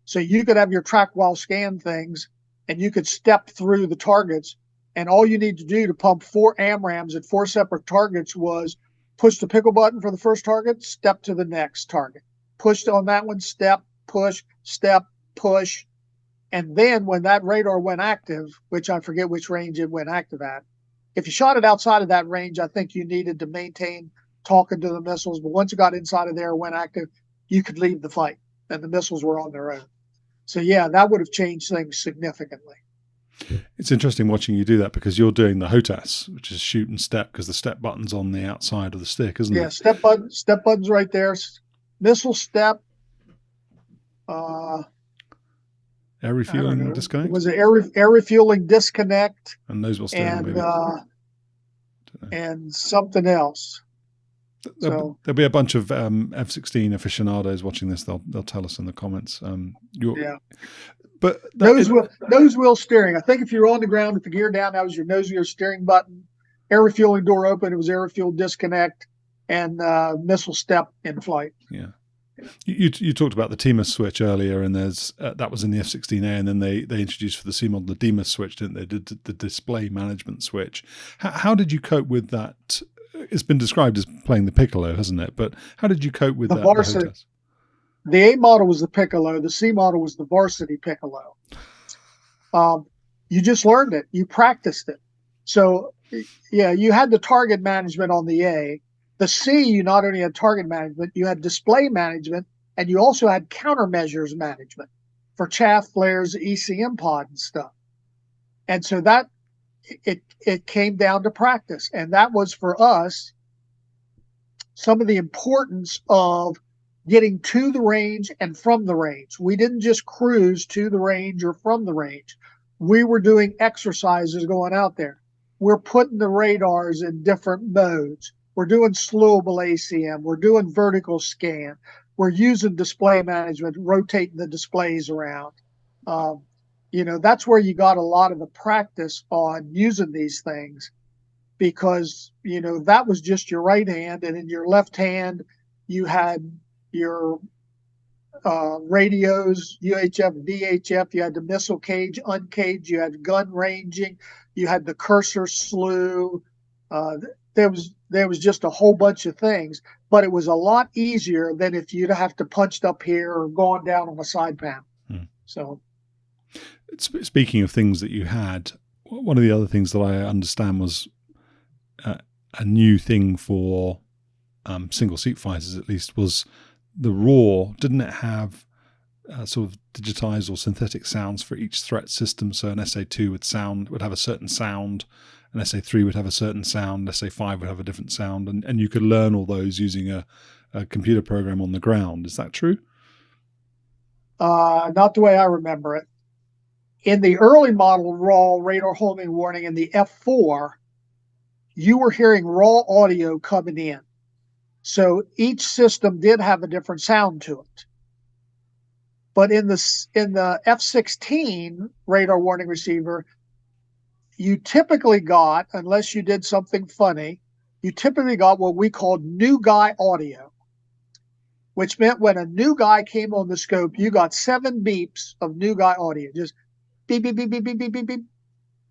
So you could have your track while scan things and you could step through the targets. And all you need to do to pump 4 AMRAAMs at 4 separate targets was push the pickle button for the first target, step to the next target. Push on that one, step, push, step, push. And then when that radar went active, which I forget which range it went active at, if you shot it outside of that range, I think you needed to maintain talking to the missiles. But once you got inside of there and went active, you could leave the fight and the missiles were on their own. So yeah, that would have changed things significantly. It's interesting watching you do that because you're doing the HOTAS, which is shoot and step, because the step button's on the outside of the stick, isn't it? Yeah, step button's right there. Missile step. Air refueling disconnect? Was it air refueling disconnect? And those will stay on, maybe. And something else. There'll be a bunch of F-16 aficionados watching this. They'll tell us in the comments. Yeah. But nose wheel steering. I think if you're on the ground with the gear down, that was your nose wheel steering button. Air refueling door open, it was air refuel disconnect, and missile step in flight. Yeah. You talked about the TMUS switch earlier, and there's that was in the F-16A, and then they introduced for the C model the DMUS switch, didn't they? The display management switch. How did you cope with that? It's been described as playing the piccolo, hasn't it? But how did you cope with that? Varsity. The A model was the piccolo. The C model was the varsity piccolo. You just learned it. You practiced it. So, yeah, you had the target management on the A. The C, you not only had target management, you had display management, and you also had countermeasures management for chaff, flares, ECM pod and stuff. And so that it came down to practice. And that was for us some of the importance of getting to the range and from the range. We didn't just cruise to the range or from the range. We were doing exercises going out there. We're putting the radars in different modes. We're doing slowable ACM. We're doing vertical scan. We're using display management, rotating the displays around. That's where you got a lot of the practice on using these things, because, that was just your right hand, and in your left hand, you had your radios, UHF, VHF, you had the missile cage, uncaged, you had gun ranging, you had the cursor slew. There was just a whole bunch of things, but it was a lot easier than if you'd have to punched up here or gone down on a side panel. So, speaking of things that you had, one of the other things that I understand was a new thing for single seat fighters, at least, was the RAW. Didn't it have sort of digitized or synthetic sounds for each threat system? So an SA2 would have a certain sound, an SA3 would have a certain sound, SA5 would have a different sound, and you could learn all those using a computer program on the ground. Is that true? Not the way I remember it. In the early model RAW radar homing warning in the F4, you were hearing raw audio coming in. So each system did have a different sound to it. But in the F-16 radar warning receiver, you typically got, unless you did something funny, you typically got what we called new guy audio, which meant when a new guy came on the scope, you got 7 beeps of new guy audio, just beep, beep, beep, beep, beep, beep, beep, beep.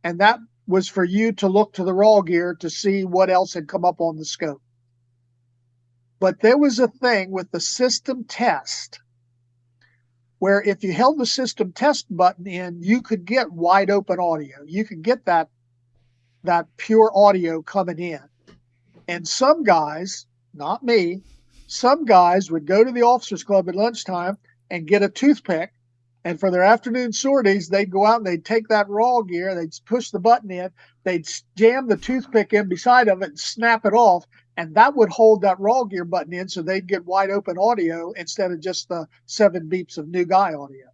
And that was for you to look to the raw gear to see what else had come up on the scope. But there was a thing with the system test where if you held the system test button in, you could get wide open audio. You could get that pure audio coming in. And some guys, not me, some guys would go to the officers club at lunchtime and get a toothpick And for their afternoon sorties, they'd go out and they'd take that raw gear, they'd push the button in, they'd jam the toothpick in beside of it and snap it off. And that would hold that raw gear button in so they'd get wide open audio instead of just the 7 beeps of new guy audio.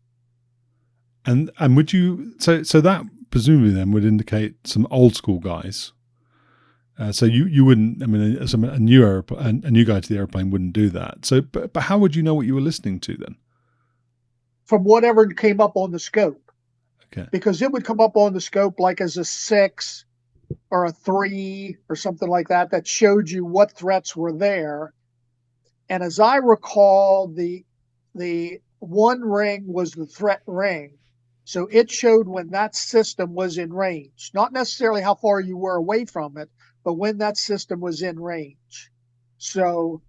And would you, so that presumably then would indicate some old school guys. So you wouldn't, I mean, a new guy to the airplane wouldn't do that. So, but how would you know what you were listening to then? From whatever came up on the scope. Okay. Because it would come up on the scope like as a 6 or a 3 or something like that, that showed you what threats were there. And as I recall, the one ring was the threat ring. So it showed when that system was in range, not necessarily how far you were away from it, but when that system was in range. So,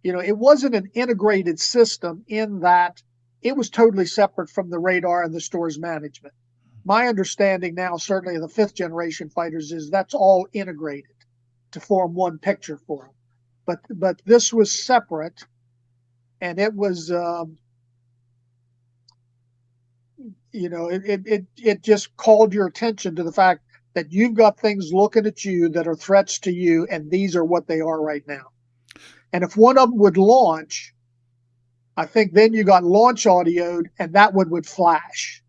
it wasn't an integrated system in that it was totally separate from the radar and the stores management. My understanding now, certainly of the 5th generation fighters, is that's all integrated to form one picture for them. But this was separate, and it was, it just called your attention to the fact that you've got things looking at you that are threats to you, and these are what they are right now. And if one of them would launch, I think then you got launch audioed, and that one would flash.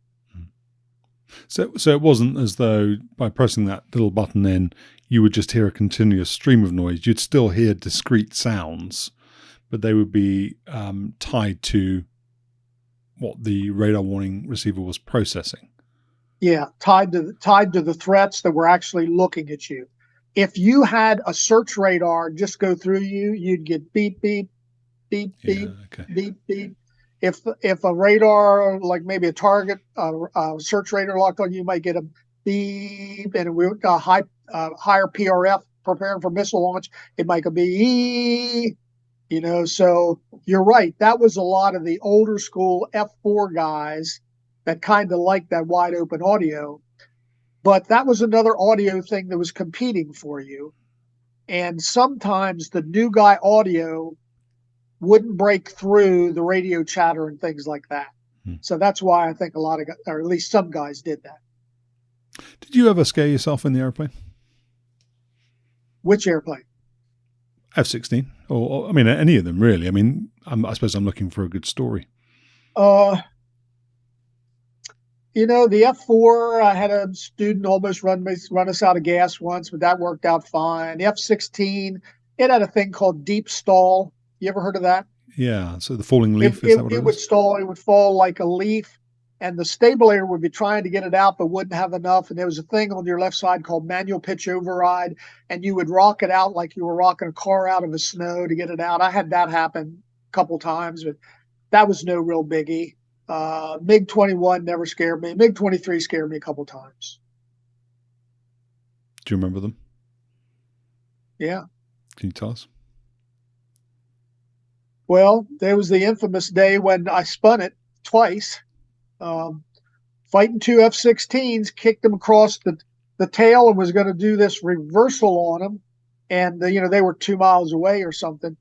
So it wasn't as though by pressing that little button in, you would just hear a continuous stream of noise. You'd still hear discrete sounds, but they would be tied to what the radar warning receiver was processing. Yeah, tied to the threats that were actually looking at you. If you had a search radar just go through you, you'd get beep, beep, beep, beep, okay. beep, beep. If a radar, like maybe a target, search radar locked on, you might get a beep, and we got higher PRF, preparing for missile launch, it might go beep. So you're right. That was a lot of the older school F4 guys that kind of liked that wide open audio. But that was another audio thing that was competing for you. And sometimes the new guy audio wouldn't break through the radio chatter and things like that. So that's why I think a lot of, or at least some guys did that. Did you ever scare yourself in the airplane? Which airplane? F-16, or I mean, any of them really. I mean, I suppose I'm looking for a good story. The F4, I had a student almost run us out of gas once, but that worked out fine. The F-16, it had a thing called deep stall. You ever heard of that? Yeah, so the falling leaf, is that what it would stall. It would fall like a leaf, and the stabulator would be trying to get it out but wouldn't have enough. And there was a thing on your left side called manual pitch override, and you would rock it out like you were rocking a car out of the snow to get it out. I had that happen a couple times, but that was no real biggie. MiG-21 never scared me. MiG-23 scared me a couple times. Do you remember them? Yeah. Can you tell us? Well, there was the infamous day when I spun it twice. Fighting 2 F-16s, kicked them across the tail and was going to do this reversal on them. And, they were 2 miles away or something.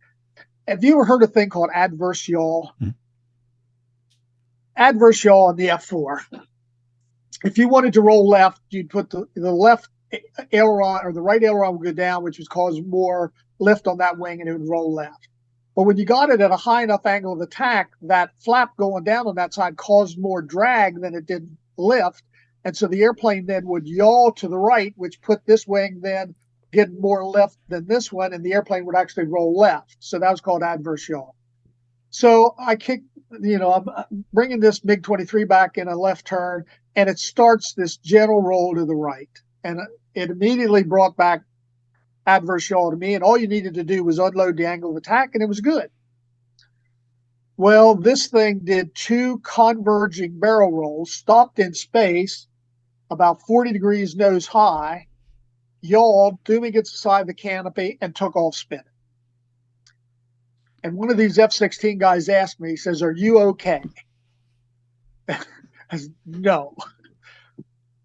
Have you ever heard of a thing called adverse yaw? Mm-hmm. Adverse yaw on the F4. If you wanted to roll left, you'd put the left aileron, or the right aileron would go down, which would cause more lift on that wing, and it would roll left. But when you got it at a high enough angle of attack, that flap going down on that side caused more drag than it did lift. And so the airplane then would yaw to the right, which put this wing then getting more lift than this one, and the airplane would actually roll left. So that was called adverse yaw. So I kicked, I'm bringing this MiG-23 back in a left turn, and it starts this gentle roll to the right. And it immediately brought back adverse yaw to me, and all you needed to do was unload the angle of attack, and it was good. Well, this thing did 2 converging barrel rolls, stopped in space, about 40 degrees nose high, yawed, threw me against the side of the canopy, and took off spinning. And one of these F-16 guys asked me, he says, "Are you okay?" I said, "No."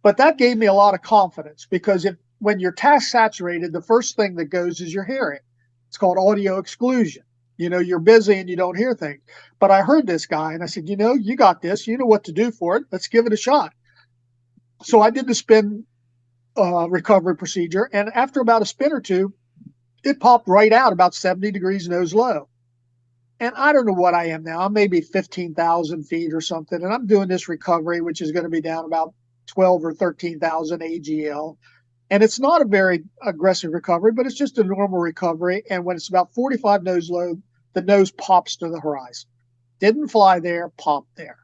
But that gave me a lot of confidence, because when you're task saturated, the first thing that goes is your hearing. It's called audio exclusion. You're busy and you don't hear things. But I heard this guy and I said, you got this. You know what to do for it. Let's give it a shot. So I did the spin recovery procedure. And after about a spin or two, it popped right out about 70 degrees nose low. And I don't know what I am now. I'm maybe 15,000 feet or something. And I'm doing this recovery, which is going to be down about 12 or 13,000 AGL. And it's not a very aggressive recovery, but it's just a normal recovery. And when it's about 45 nose low, the nose pops to the horizon. Didn't fly there, popped there.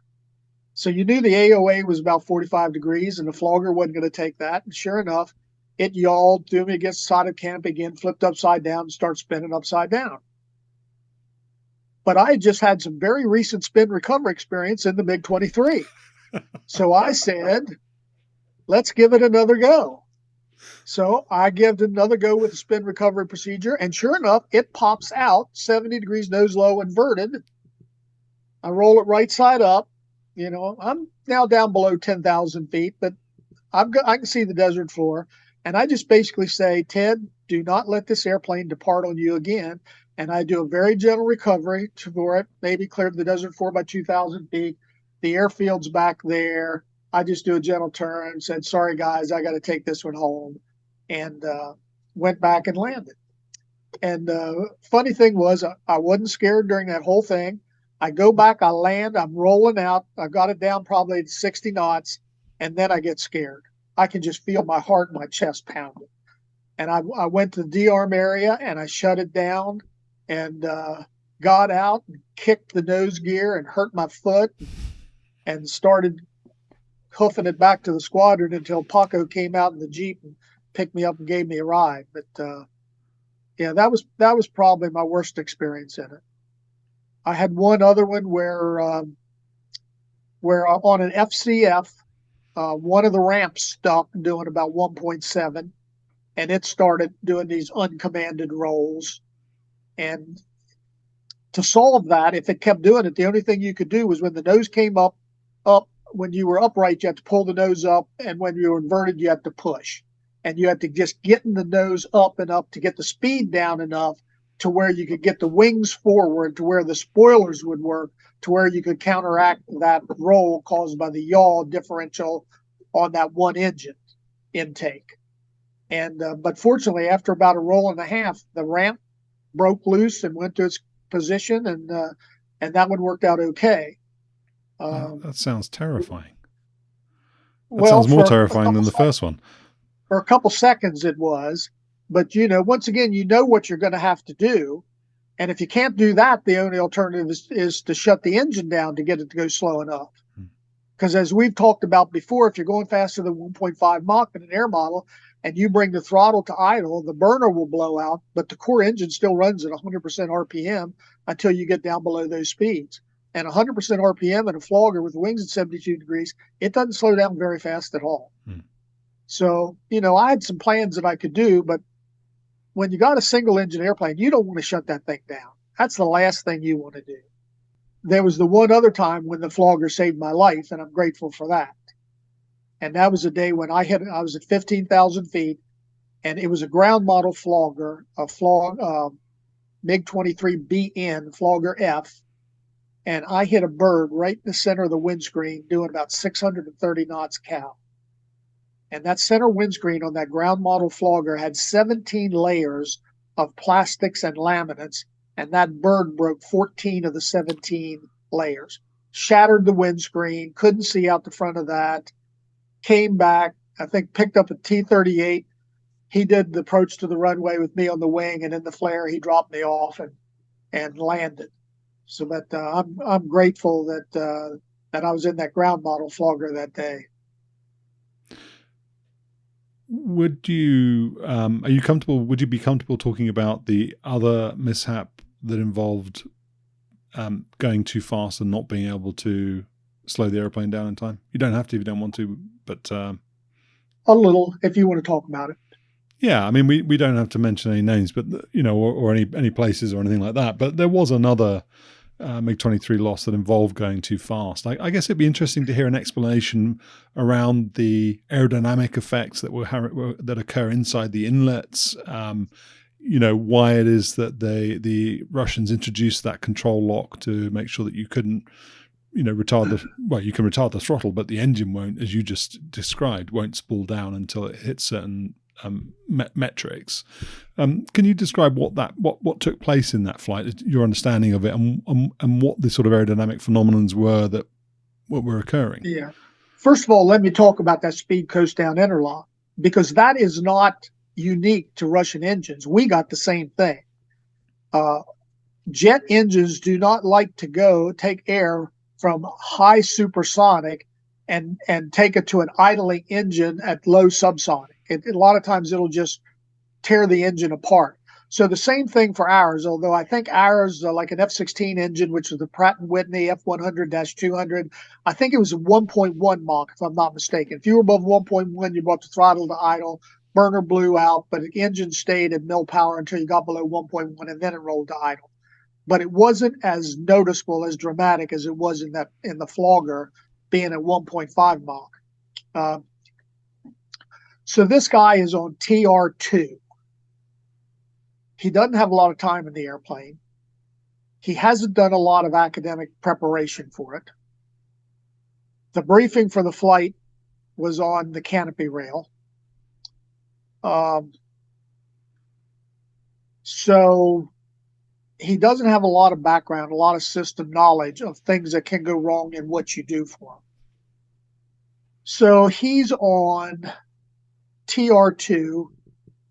So you knew the AoA was about 45 degrees and the Flogger wasn't going to take that. And sure enough, it yawed, threw me against the side of the canopy again, flipped upside down, and started spinning upside down. But I had just had some very recent spin recovery experience in the MiG-23. So I said, let's give it another go. So I gave it another go with the spin recovery procedure. And sure enough, it pops out 70 degrees nose low inverted. I roll it right side up. I'm now down below 10,000 feet, but I can see the desert floor. And I just basically say, Ted, do not let this airplane depart on you again. And I do a very gentle recovery for it, maybe cleared the desert floor by 2,000 feet. The airfield's back there. I just do a gentle turn, said, sorry, guys, I got to take this one home, and went back and landed. And funny thing was, I wasn't scared during that whole thing. I go back, I land, I'm rolling out. I got it down probably at 60 knots, and then I get scared. I can just feel my heart and my chest pounding. And I went to the D-arm area, and I shut it down and got out and kicked the nose gear and hurt my foot and started hoofing it back to the squadron until Paco came out in the Jeep and picked me up and gave me a ride. But yeah, that was probably my worst experience in it. I had one other one where on an FCF, one of the ramps stuck doing about 1.7, and it started doing these uncommanded rolls. And to solve that, if it kept doing it, the only thing you could do was when the nose came up, when you were upright, you had to pull the nose up, and when you were inverted, you had to push. And you had to just get in the nose up and up to get the speed down enough to where you could get the wings forward, to where the spoilers would work, to where you could counteract that roll caused by the yaw differential on that one engine intake. And but fortunately, after about a roll and a half, the ramp broke loose and went to its position, and that one worked out okay. That sounds terrifying. That Well, sounds more terrifying than the first one. For a couple seconds it was, but once again, what you're going to have to do. And if you can't do that, the only alternative is to shut the engine down to get it to go slow enough. Because as we've talked about before, if you're going faster than 1.5 Mach in an air model and you bring the throttle to idle, the burner will blow out, but the core engine still runs at 100% RPM until you get down below those speeds. And 100% RPM in a Flogger with wings at 72 degrees, it doesn't slow down very fast at all. So, I had some plans that I could do, but when you got a single engine airplane, you don't want to shut that thing down. That's the last thing you want to do. There was the one other time when the Flogger saved my life, and I'm grateful for that. And that was a day when I was at 15,000 feet, and it was a ground model Flogger, a MiG-23 BN Flogger F, and I hit a bird right in the center of the windscreen doing about 630 knots cal. And that center windscreen on that ground model Flogger had 17 layers of plastics and laminates, and that bird broke 14 of the 17 layers. Shattered the windscreen, couldn't see out the front of that, came back, I think picked up a T-38. He did the approach to the runway with me on the wing, and in the flare, he dropped me off and landed. So that I'm grateful that I was in that ground model Flogger that day. Would you are you comfortable? Would you be comfortable talking about the other mishap that involved going too fast and not being able to slow the airplane down in time? You don't have to if you don't want to, but a little if you want to talk about it. Yeah, I mean we don't have to mention any names, but or any places or anything like that. But there was another MiG-23 loss that involved going too fast. I guess it'd be interesting to hear an explanation around the aerodynamic effects that occur inside the inlets. why it is that the Russians introduced that control lock to make sure that you couldn't, you can retard the throttle, but the engine won't, as you just described, won't spool down until it hits certain metrics. Can you describe what took place in that flight, your understanding of it, and what the sort of aerodynamic phenomenons were that were occurring? Yeah. First of all, let me talk about that speed coast down interlock, because that is not unique to Russian engines. We got the same thing. Jet engines do not like to take air from high supersonic and take it to an idling engine at low subsonic. A lot of times it'll just tear the engine apart. So the same thing for ours, although I think ours, like an F-16 engine, which was the Pratt & Whitney F100-200, I think it was a 1.1 Mach, if I'm not mistaken. If you were above 1.1, you brought the throttle to idle, burner blew out, but the engine stayed at mil power until you got below 1.1, and then it rolled to idle. But it wasn't as noticeable, as dramatic as it was in the Flogger being at 1.5 Mach. So this guy is on TR2. He doesn't have a lot of time in the airplane. He hasn't done a lot of academic preparation for it. The briefing for the flight was on the canopy rail. So he doesn't have a lot of background, a lot of system knowledge of things that can go wrong and what you do for him. So he's on TR2,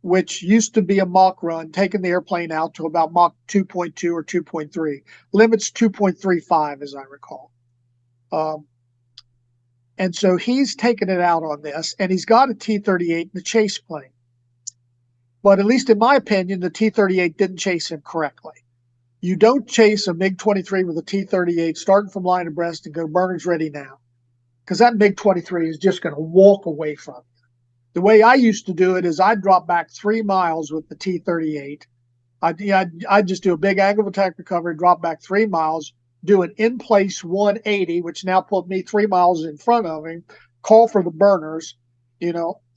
which used to be a Mach run, taking the airplane out to about Mach 2.2 or 2.3. Limits 2.35, as I recall. And so he's taking it out on this, and he's got a T-38 in the chase plane. But at least in my opinion, the T-38 didn't chase him correctly. You don't chase a MiG-23 with a T-38 starting from line abreast and go burners ready now, because that MiG-23 is just going to walk away from you. The way I used to do it is I'd drop back 3 miles with the T-38. I'd just do a big angle of attack recovery, drop back 3 miles, do an in-place 180, which now put me 3 miles in front of him, call for the burners.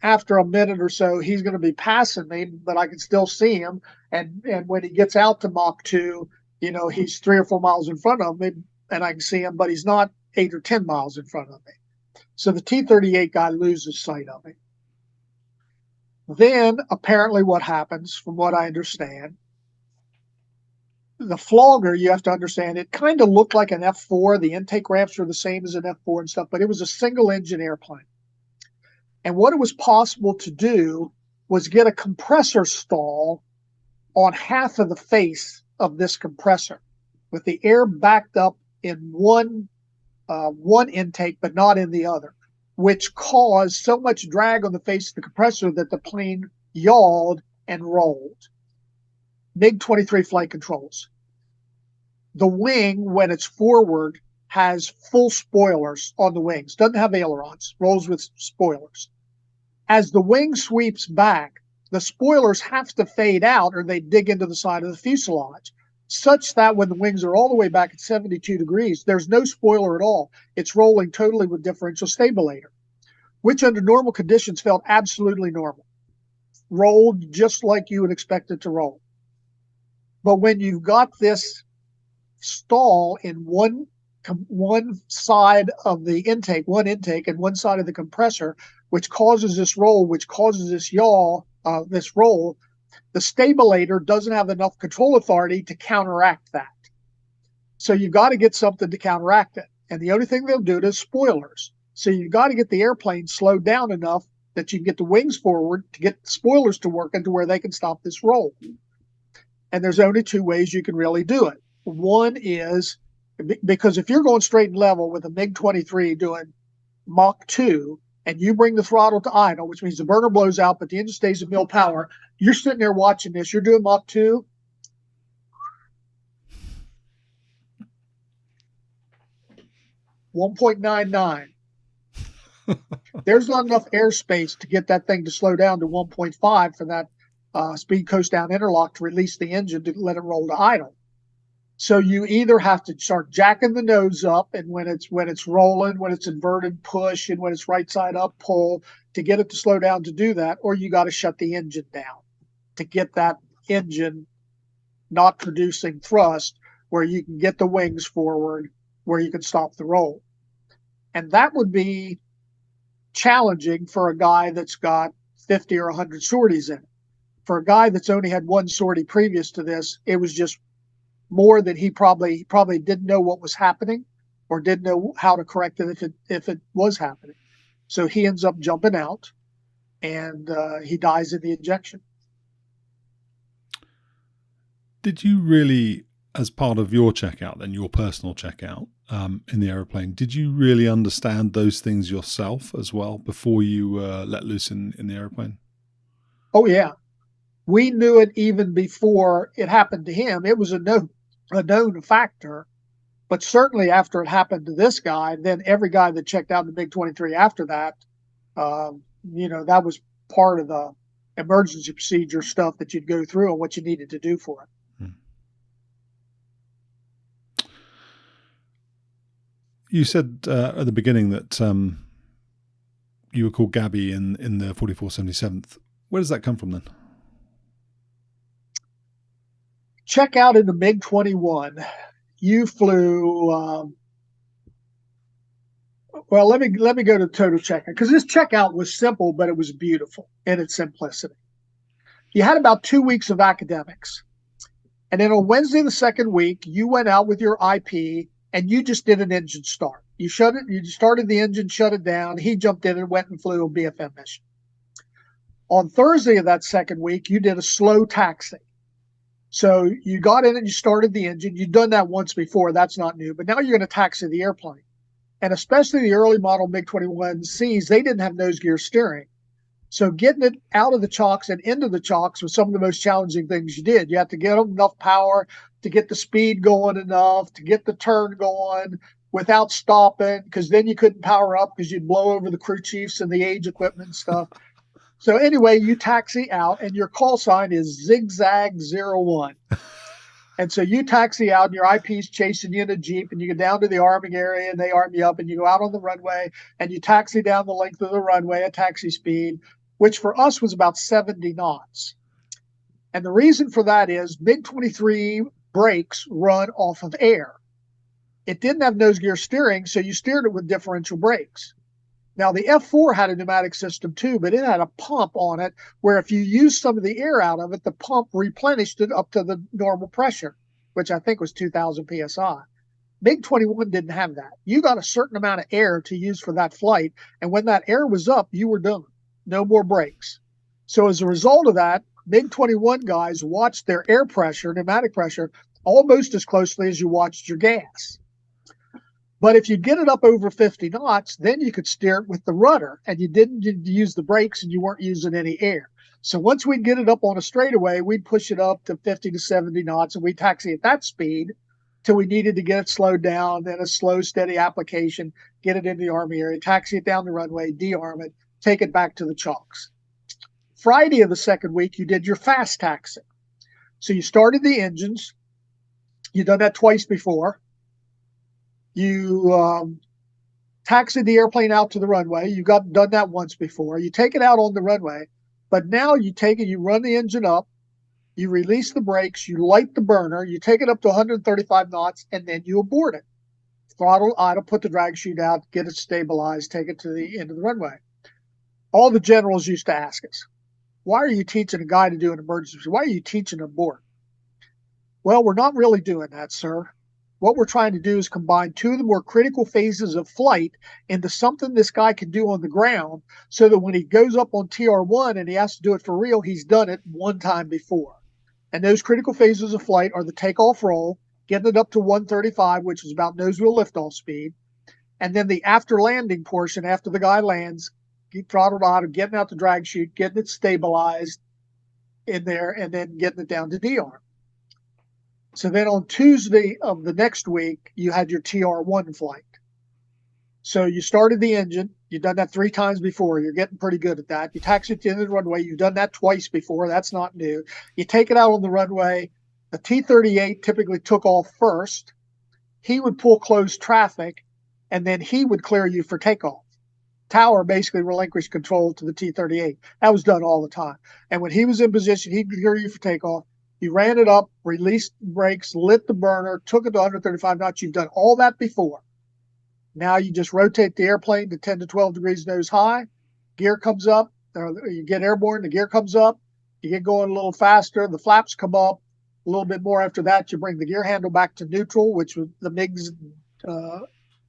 After a minute or so, he's going to be passing me, but I can still see him. And when he gets out to Mach 2, he's 3 or 4 miles in front of me, and I can see him, but he's not 8 or 10 miles in front of me. So the T-38 guy loses sight of me. Then, apparently what happens, from what I understand, the Flogger, you have to understand, it kind of looked like an F4. The intake ramps were the same as an F4 and stuff, but it was a single-engine airplane. And what it was possible to do was get a compressor stall on half of the face of this compressor, with the air backed up in one intake, but not in the other, which caused so much drag on the face of the compressor that the plane yawed and rolled. MiG-23 flight controls. The wing, when it's forward, has full spoilers on the wings. Doesn't have ailerons, rolls with spoilers. As the wing sweeps back, the spoilers have to fade out or they dig into the side of the fuselage, such that when the wings are all the way back at 72 degrees, there's no spoiler at all. It's rolling totally with differential stabilator, which under normal conditions felt absolutely normal. Rolled just like you would expect it to roll. But when you've got this stall in one side of the intake, one intake, and one side of the compressor, which causes this roll, which causes this yaw, this roll, the stabilator doesn't have enough control authority to counteract that. So you've got to get something to counteract it. And the only thing they'll do is spoilers. So you've got to get the airplane slowed down enough that you can get the wings forward to get the spoilers to work into where they can stop this roll. And there's only 2 ways you can really do it. One is, because if you're going straight and level with a MiG-23 doing Mach 2, and you bring the throttle to idle, which means the burner blows out, but the engine stays at mil power, you're sitting there watching this, you're doing Mach 2, 1.99. There's not enough airspace to get that thing to slow down to 1.5 for that speed coast down interlock to release the engine to let it roll to idle. So you either have to start jacking the nose up, and when it's rolling, when it's inverted, push, and when it's right side up, pull to get it to slow down to do that, or you got to shut the engine down to get that engine not producing thrust, where you can get the wings forward, where you can stop the roll. And that would be challenging for a guy that's got 50 or 100 sorties in it. For a guy that's only had one sortie previous to this, it was just more than he probably didn't know what was happening, or didn't know how to correct it if it was happening. So he ends up jumping out, and he dies in the ejection. Did you really, as part of your checkout, then your personal checkout in the aeroplane, did you really understand those things yourself as well before you let loose in the aeroplane? Oh yeah, we knew it even before it happened to him. It was a known factor, but certainly after it happened to this guy, then every guy that checked out the MiG-23 after that, that was part of the emergency procedure stuff that you'd go through and what you needed to do for it. You said at the beginning that you were called Gabby in the 4477th. Where does that come from then? Check out in the MiG-21. You flew. Well, let me go to total checkout, because this checkout was simple, but it was beautiful in its simplicity. You had about 2 weeks of academics, and then on Wednesday the second week, you went out with your IP and you just did an engine start. You started the engine, shut it down. He jumped in and went and flew a BFM mission. On Thursday of that second week, you did a slow taxi. So you got in and you started the engine. You'd done that once before. That's not new. But now you're going to taxi the airplane. And especially the early model MiG-21Cs, they didn't have nose gear steering. So getting it out of the chocks and into the chocks was some of the most challenging things you did. You had to get them enough power to get the speed going enough, to get the turn going without stopping, because then you couldn't power up because you'd blow over the crew chiefs and the age equipment and stuff. So anyway, you taxi out, and your call sign is zigzag 01. And so you taxi out, and your IP's chasing you in a Jeep, and you go down to the arming area, and they arm you up, and you go out on the runway, and you taxi down the length of the runway at taxi speed, which for us was about 70 knots. And the reason for that is MiG-23 brakes run off of air. It didn't have nose gear steering, so you steered it with differential brakes. Now, the F4 had a pneumatic system too, but it had a pump on it where if you used some of the air out of it, the pump replenished it up to the normal pressure, which I think was 2,000 PSI. MiG-21 didn't have that. You got a certain amount of air to use for that flight, and when that air was up, you were done. No more brakes. So as a result of that, MiG-21 guys watched their air pressure, pneumatic pressure, almost as closely as you watched your gas. But if you get it up over 50 knots, then you could steer it with the rudder, and you didn't use the brakes, and you weren't using any air. So once we'd get it up on a straightaway, we'd push it up to 50 to 70 knots, and we'd taxi at that speed till we needed to get it slowed down, then a slow, steady application, get it into the army area, taxi it down the runway, de-arm it, take it back to the chocks. Friday of the second week, you did your fast taxi. So you started the engines. You've done that twice before. You taxied the airplane out to the runway. You've done that once before. You take it out on the runway, but now you take it, you run the engine up, you release the brakes, you light the burner, you take it up to 135 knots, and then you abort it. Throttle idle, put the drag chute out, get it stabilized, take it to the end of the runway. All the generals used to ask us, why are you teaching a guy to do an emergency? Why are you teaching abort? Well, we're not really doing that, sir. What we're trying to do is combine two of the more critical phases of flight into something this guy can do on the ground, so that when he goes up on TR1 and he has to do it for real, he's done it one time before. And those critical phases of flight are the takeoff roll, getting it up to 135, which is about nose wheel liftoff speed, and then the after landing portion, after the guy lands, throttled out, getting out the drag chute, getting it stabilized in there, and then getting it down to de-arm. So then on Tuesday of the next week, you had your TR1 flight. So you started the engine. You've done that 3 times before. You're getting pretty good at that. You taxi it to the end of the runway. You've done that twice before. That's not new. You take it out on the runway. The T-38 typically took off first. He would pull closed traffic, and then he would clear you for takeoff. Tower basically relinquished control to the T-38. That was done all the time. And when he was in position, he'd clear you for takeoff. You ran it up, released brakes, lit the burner, took it to 135 knots. You've done all that before. Now you just rotate the airplane to 10 to 12 degrees nose high. Gear comes up. You get airborne. The gear comes up. You get going a little faster. The flaps come up a little bit more. After that, you bring the gear handle back to neutral, which was the MiGs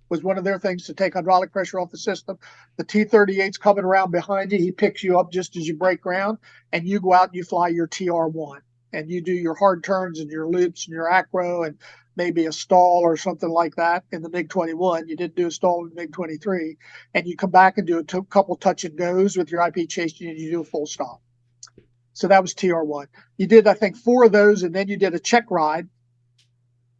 was one of their things to take hydraulic pressure off the system. The T-38's coming around behind you. He picks you up just as you break ground, and you go out and you fly your TR-1. And you do your hard turns and your loops and your acro and maybe a stall or something like that in the MiG-21. You didn't do a stall in the MiG-23. And you come back and do a couple touch and goes with your IP chasing and you do a full stop. So that was TR-1. You did, I think, 4 of those, and then you did a check ride,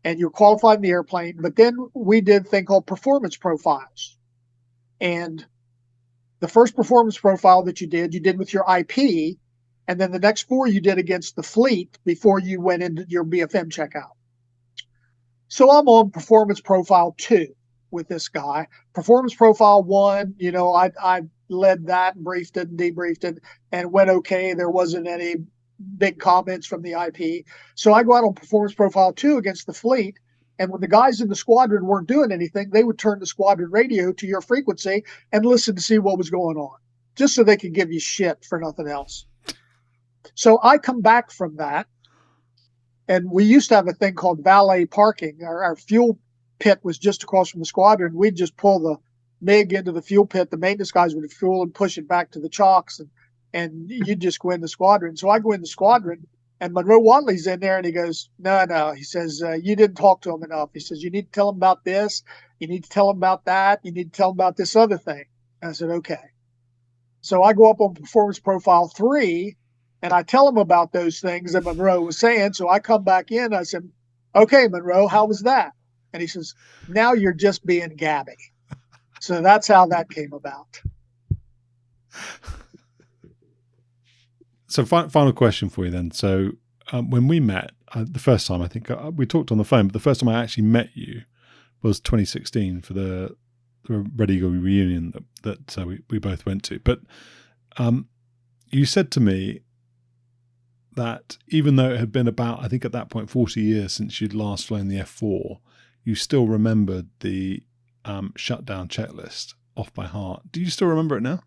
and you're qualifying the airplane. But then we did a thing called performance profiles. And the first performance profile that you did with your IP, and then the next 4 you did against the fleet before you went into your BFM checkout. So I'm on performance profile 2 with this guy. Performance profile 1, I led that, briefed it and debriefed it, and went okay. There wasn't any big comments from the IP. So I go out on performance profile 2 against the fleet. And when the guys in the squadron weren't doing anything, they would turn the squadron radio to your frequency and listen to see what was going on, just so they could give you shit for nothing else. So I come back from that, and we used to have a thing called valet parking. Our fuel pit was just across from the squadron. We'd just pull the MiG into the fuel pit. The maintenance guys would fuel and push it back to the chocks, and you'd just go in the squadron. So I go in the squadron, and Monroe Watley's in there, and he goes, no. He says, you didn't talk to him enough. He says, you need to tell him about this. You need to tell him about that. You need to tell him about this other thing. And I said, okay. So I go up on performance profile 3, and I tell him about those things that Monroe was saying. So I come back in. I said, okay, Monroe, how was that? And he says, now you're just being Gabby. So that's how that came about. So final question for you then. So when we met, the first time, I think we talked on the phone, but the first time I actually met you was 2016 for the Red Eagle reunion that we both went to. But you said to me that even though it had been about, I think at that point, 40 years since you'd last flown the F4, you still remembered the shutdown checklist off by heart. Do you still remember it now?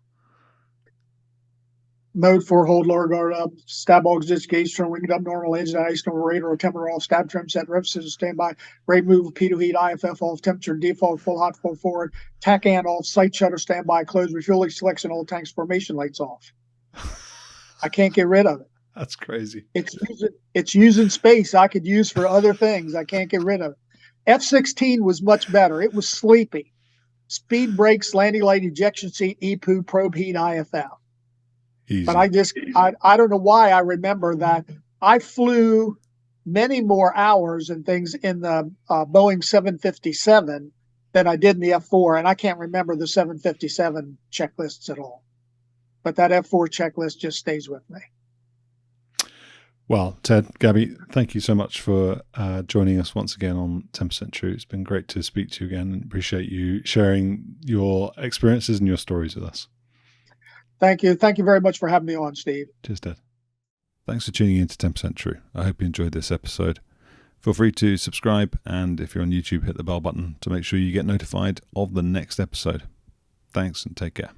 Mode 4, hold lower guard up, stab bogs, ditch gauge, turn winged up, normal engine, ice, normal radar, temperature off, stab trim set, ref system standby, rate move, pitot heat, IFF off, temperature default, full hot, full forward, tack and off, sight shutter standby, close, refueling selection, all tanks, formation lights off. I can't get rid of it. That's crazy. It's using space I could use for other things. I can't get rid of it. F-16 was much better. It was sleepy. Speed brakes, landing light, ejection seat, EPU, probe heat, IFF. Easy. But I don't know why I remember that. I flew many more hours and things in the Boeing 757 than I did in the F4, and I can't remember the 757 checklists at all. But that F4 checklist just stays with me. Well, Ted, Gabby, thank you so much for joining us once again on 10% True. It's been great to speak to you again, and appreciate you sharing your experiences and your stories with us. Thank you. Thank you very much for having me on, Steve. Cheers, Ted. Thanks for tuning in to 10% True. I hope you enjoyed this episode. Feel free to subscribe, and if you're on YouTube, hit the bell button to make sure you get notified of the next episode. Thanks, and take care.